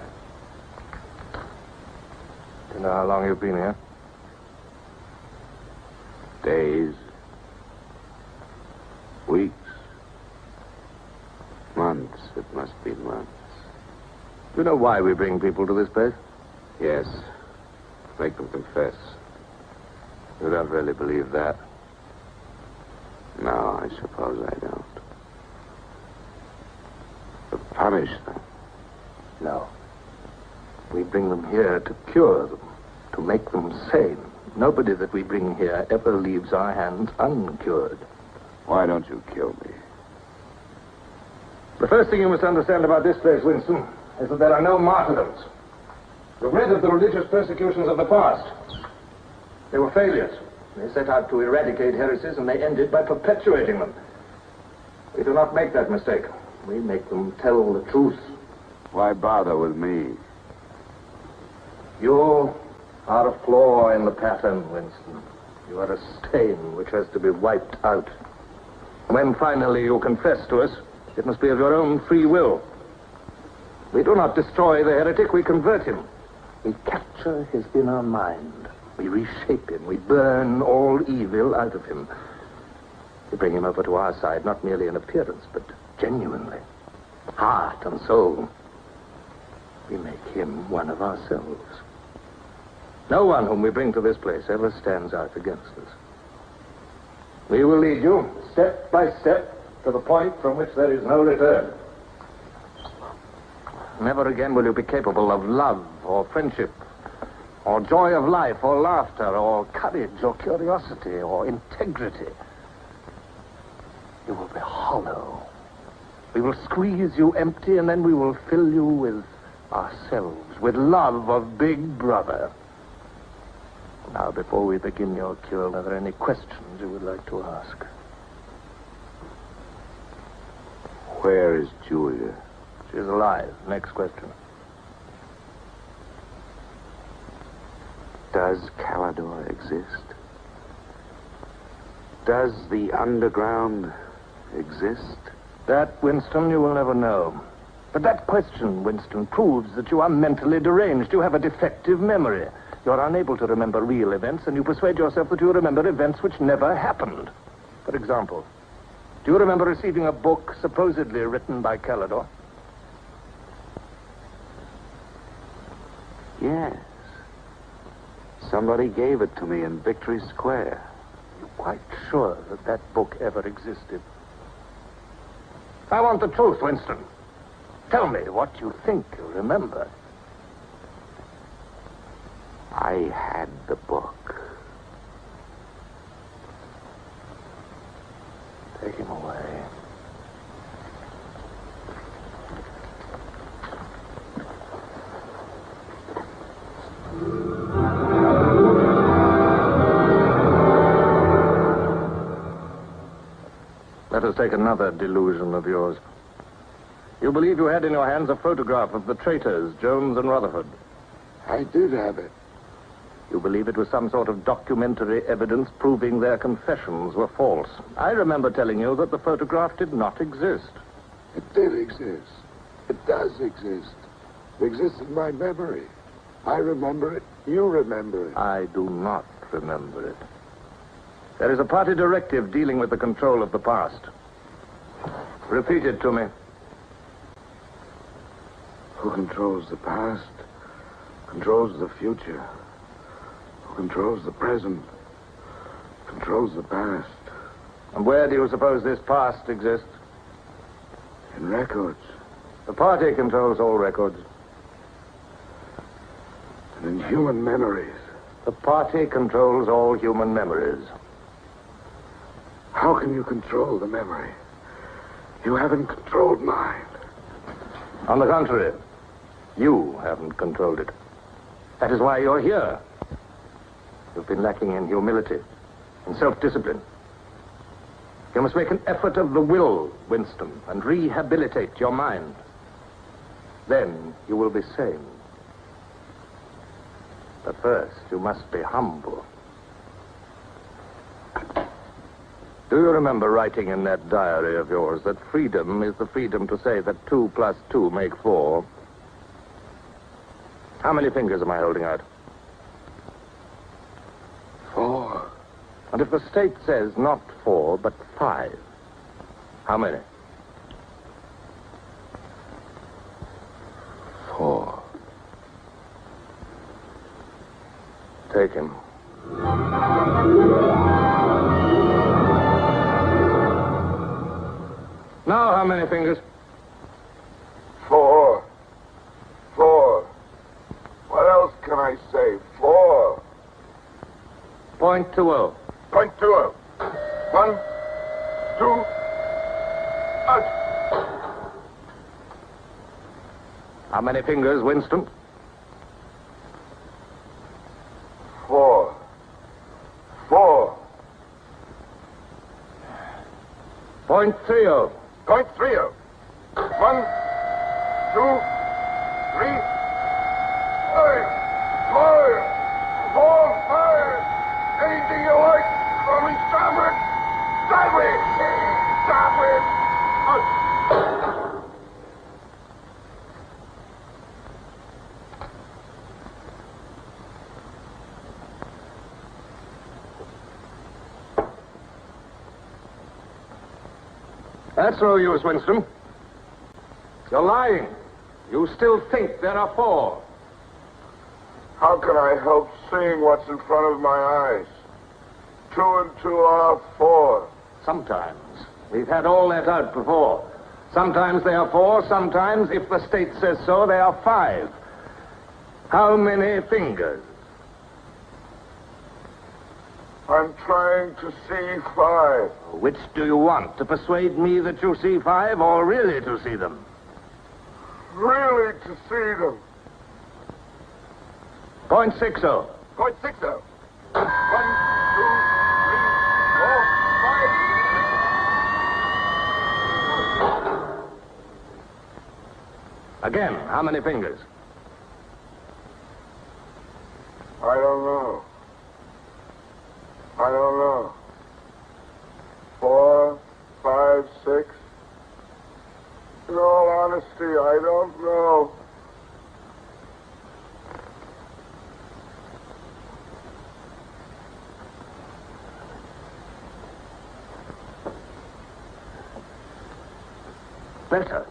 Do you know how long you've been here? Days. Weeks. Months. It must be months. Do you know why we bring people to this place? Yes. Make them confess. You don't really believe that? No, I suppose I don't. To punish them. No. We bring them here to cure them, to make them sane. Nobody that we bring here ever leaves our hands uncured. Why don't you kill me? The first thing you must understand about this place, Winston, is that there are no martyrdoms. You've read of the religious persecutions of the past. They were failures. They set out to eradicate heresies, and they ended by perpetuating them. We do not make that mistake. We make them tell the truth. Why bother with me? You are a flaw in the pattern, Winston. You are a stain which has to be wiped out. When finally you confess to us, it must be of your own free will. We do not destroy the heretic, we convert him. We capture his inner mind. We reshape him. We burn all evil out of him. We bring him over to our side, not merely in appearance, but genuinely. Heart and soul. We make him one of ourselves. No one whom we bring to this place ever stands out against us. We will lead you, step by step, to the point from which there is no return. Never again will you be capable of love or friendship, or joy of life, or laughter, or courage, or curiosity, or integrity. You will be hollow. We will squeeze you empty, and then we will fill you with ourselves, with love of Big Brother. Now, before we begin your cure, are there any questions you would like to ask? Where is Julia? She's alive. Next question. Does Calidor exist? Does the underground exist? That, Winston, you will never know. But that question, Winston, proves that you are mentally deranged. You have a defective memory. You're unable to remember real events, and you persuade yourself that you remember events which never happened. For example, do you remember receiving a book supposedly written by Calidor? Yes. Somebody gave it to me in Victory Square. You're quite sure that that book ever existed? I want the truth, Winston. Tell me what you think you remember. I had the book. Take him away. Let us take another delusion of yours. You believe you had in your hands a photograph of the traitors, Jones and Rutherford. I did have it. You believe it was some sort of documentary evidence proving their confessions were false. I remember telling you that the photograph did not exist. It did exist. It does exist. It exists in my memory. I remember it. You remember it. I do not remember it. There is a party directive dealing with the control of the past. Repeat it to me. Who controls the past controls the future. Who controls the present controls the past. And where do you suppose this past exists? In records. The party controls all records. And in human memories. The party controls all human memories. How can you control the memory? You haven't controlled mine. On the contrary, you haven't controlled it. That is why you're here. You've been lacking in humility and self-discipline. You must make an effort of the will, Winston, and rehabilitate your mind. Then you will be sane. But first, you must be humble. Do you remember writing in that diary of yours that freedom is the freedom to say that 2 plus 2 make 4? How many fingers am I holding out? 4. And if the state says not 4, but 5, how many? 4. Take him. Now, how many fingers? 4. 4. What else can I say? 4. .20. .20. 1, 2, How many fingers, Winston? 4. 4. .30. .30. 1, 2, 3, 5. Anything you like. Only stop it. Stop it. Stop it. That's no use, Winston. You're lying. You still think there are 4. How can I help seeing what's in front of my eyes? 2 and 2 are 4. Sometimes. We've had all that out before. Sometimes they are 4, sometimes, if the state says so, they are 5. How many fingers? I'm trying to see 5. Which do you want? To persuade me that you see 5 or really to see them? Really to see them. .60. .60. Again, how many fingers? I don't know. I don't know. 4, 5, 6. In all honesty, I don't know. Better.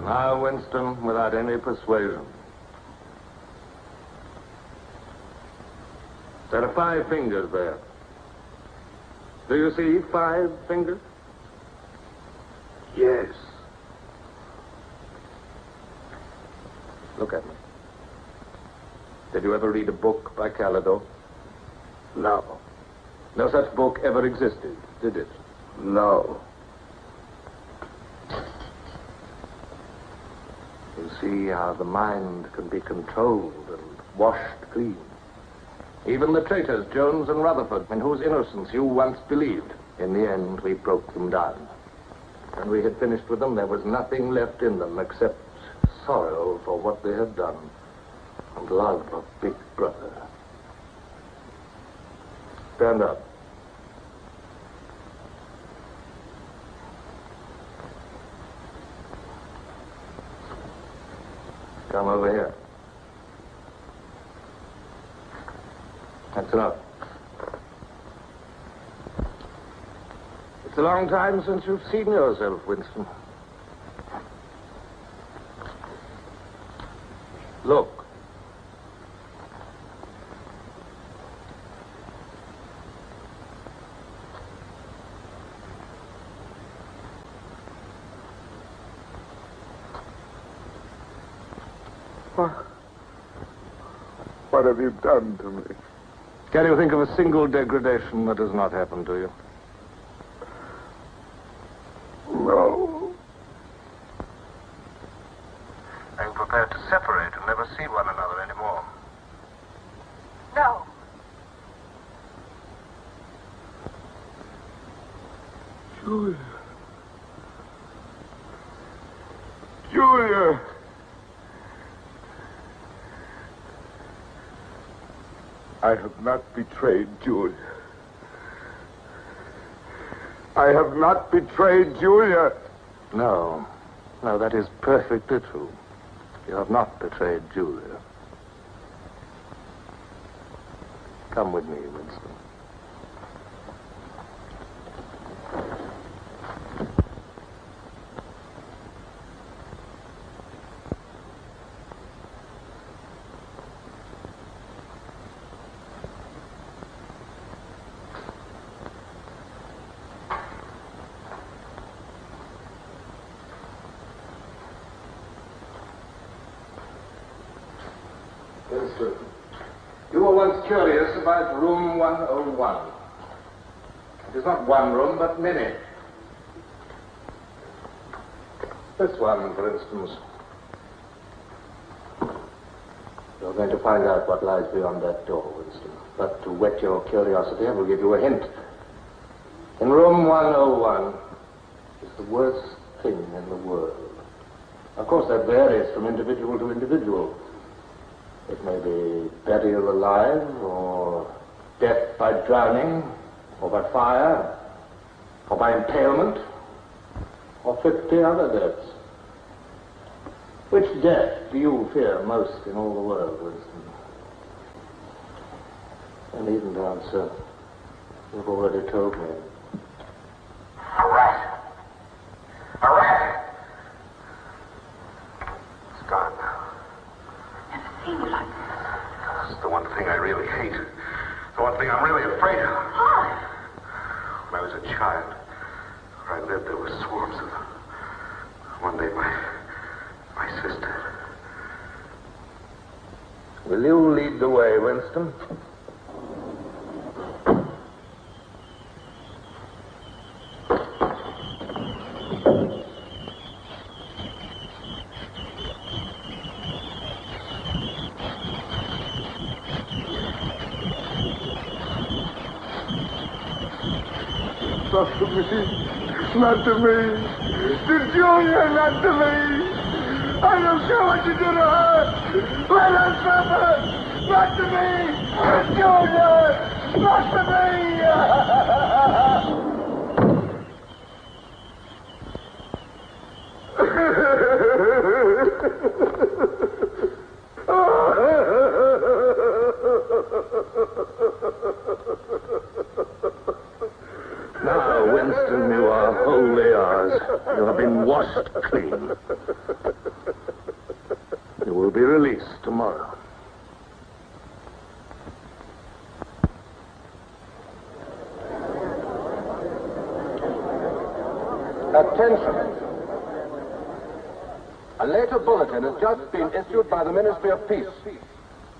Now, Winston, without any persuasion. There are 5 fingers there. Do you see 5 fingers? Yes. Look at me. Did you ever read a book by Calidore? No. No such book ever existed, did it? No. You see how the mind can be controlled and washed clean. Even the traitors, Jones and Rutherford, in whose innocence you once believed, in the end we broke them down. When we had finished with them, there was nothing left in them except sorrow for what they had done and love of Big Brother. Stand up. Come over here. That's enough. It's a long time since you've seen yourself, Winston. Look. What have you done to me? Can you think of a single degradation that has not happened to you? No. Are you prepared to separate and never see one another anymore? No. Julia. Julia. I have not betrayed Julia. I have not betrayed Julia. No. No, that is perfectly true. You have not betrayed Julia. Come with me, Winston. Winston, you were once curious about room 101. It is not one room, but many. This one, for instance. You're going to find out what lies beyond that door, Winston. But to whet your curiosity, I will give you a hint. In room 101 is the worst thing in the world. Of course, that varies from individual to individual. It may be burial alive, or death by drowning, or by fire, or by impalement, or 50 other deaths. Which death do you fear most in all the world, Winston? I needn't answer. You've already told me. A rat. A rat. It's gone now. Seen you like This is the one thing I really hate. The one thing I'm really afraid of. Why? When I was a child, where I lived, there were swarms of them. One day, my sister. Will you lead the way, Winston? Not to me. Not to me. To Julia, not to me. I don't care what you do to her. Let her suffer. Not to me. To Julia. Not to me. Now, Winston, you are wholly ours. You have been washed clean. You will be released tomorrow. Attention. A later bulletin has just been issued by the Ministry of Peace.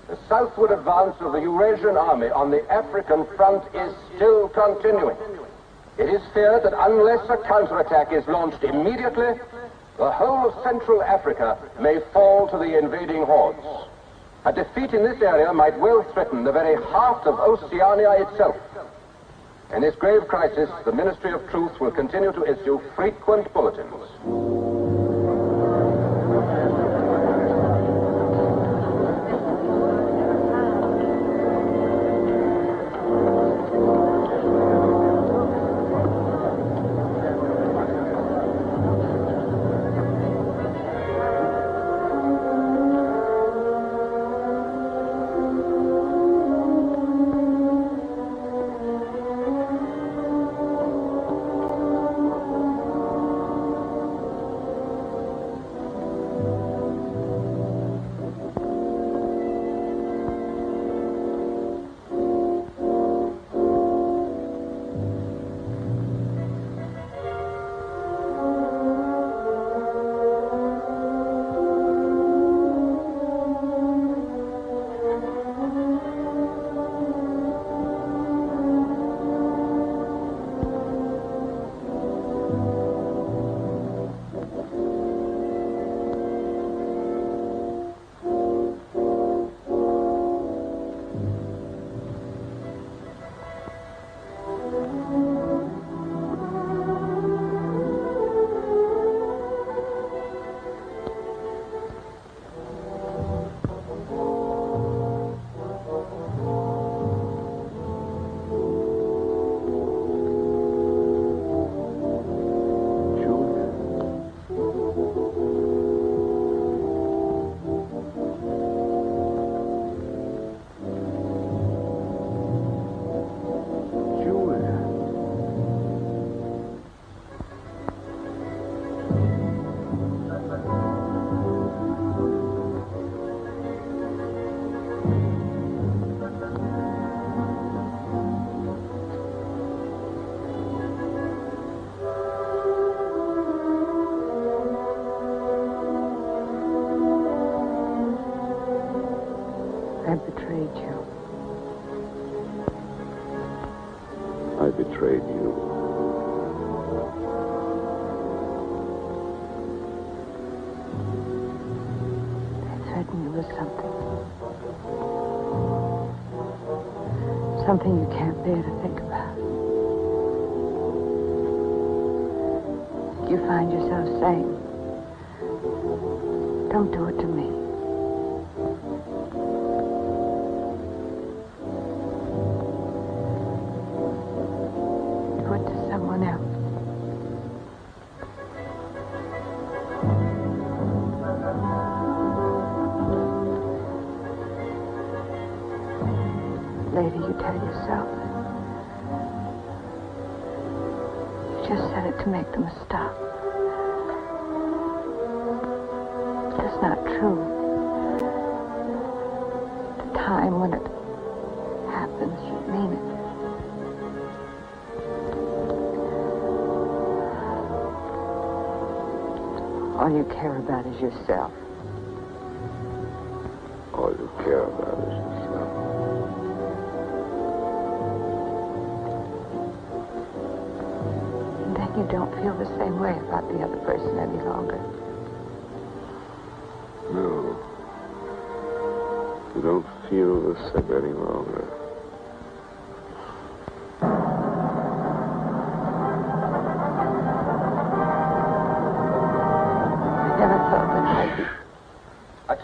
The southward advance of the Eurasian army on the African front is still continuing. It is feared that unless a counterattack is launched immediately, the whole of Central Africa may fall to the invading hordes. A defeat in this area might well threaten the very heart of Oceania itself. In this grave crisis, the Ministry of Truth will continue to issue frequent bulletins. I betrayed you. I betrayed you. I threatened you with something. Something you can't bear to think about. You find yourself saying, don't do it to me. Do it to someone else. Later, you tell yourself you just said it to make them stop. But that's not true. The time when it happens, you mean it. All you care about is yourself. All you care about is yourself. And then you don't feel the same way about the other person any longer. No. You don't feel the same any longer.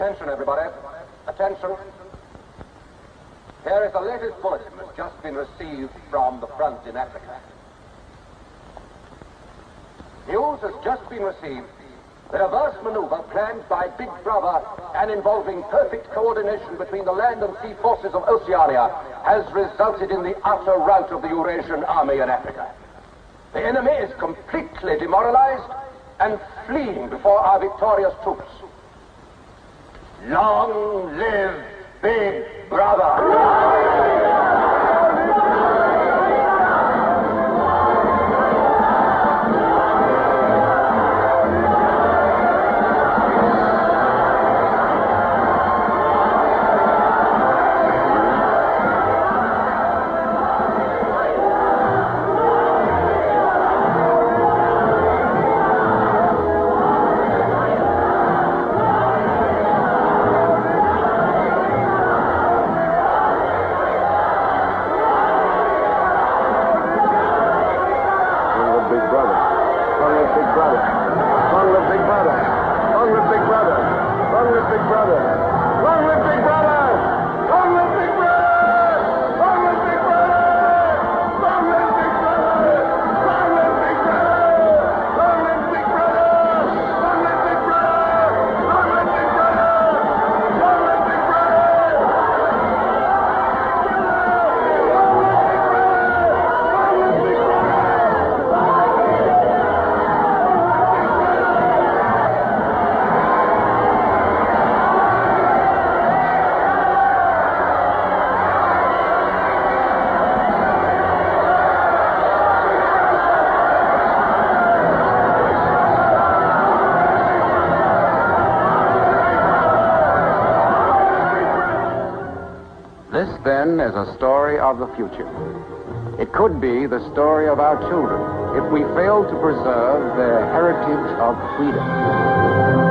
Attention, everybody. Attention. Here is the latest bulletin that's just been received from the front in Africa. News has just been received that a vast maneuver planned by Big Brother and involving perfect coordination between the land and sea forces of Oceania has resulted in the utter rout of the Eurasian army in Africa. The enemy is completely demoralized and fleeing before our victorious troops. Long live Big Brother! This, then, is a story of the future. It could be the story of our children if we fail to preserve their heritage of freedom.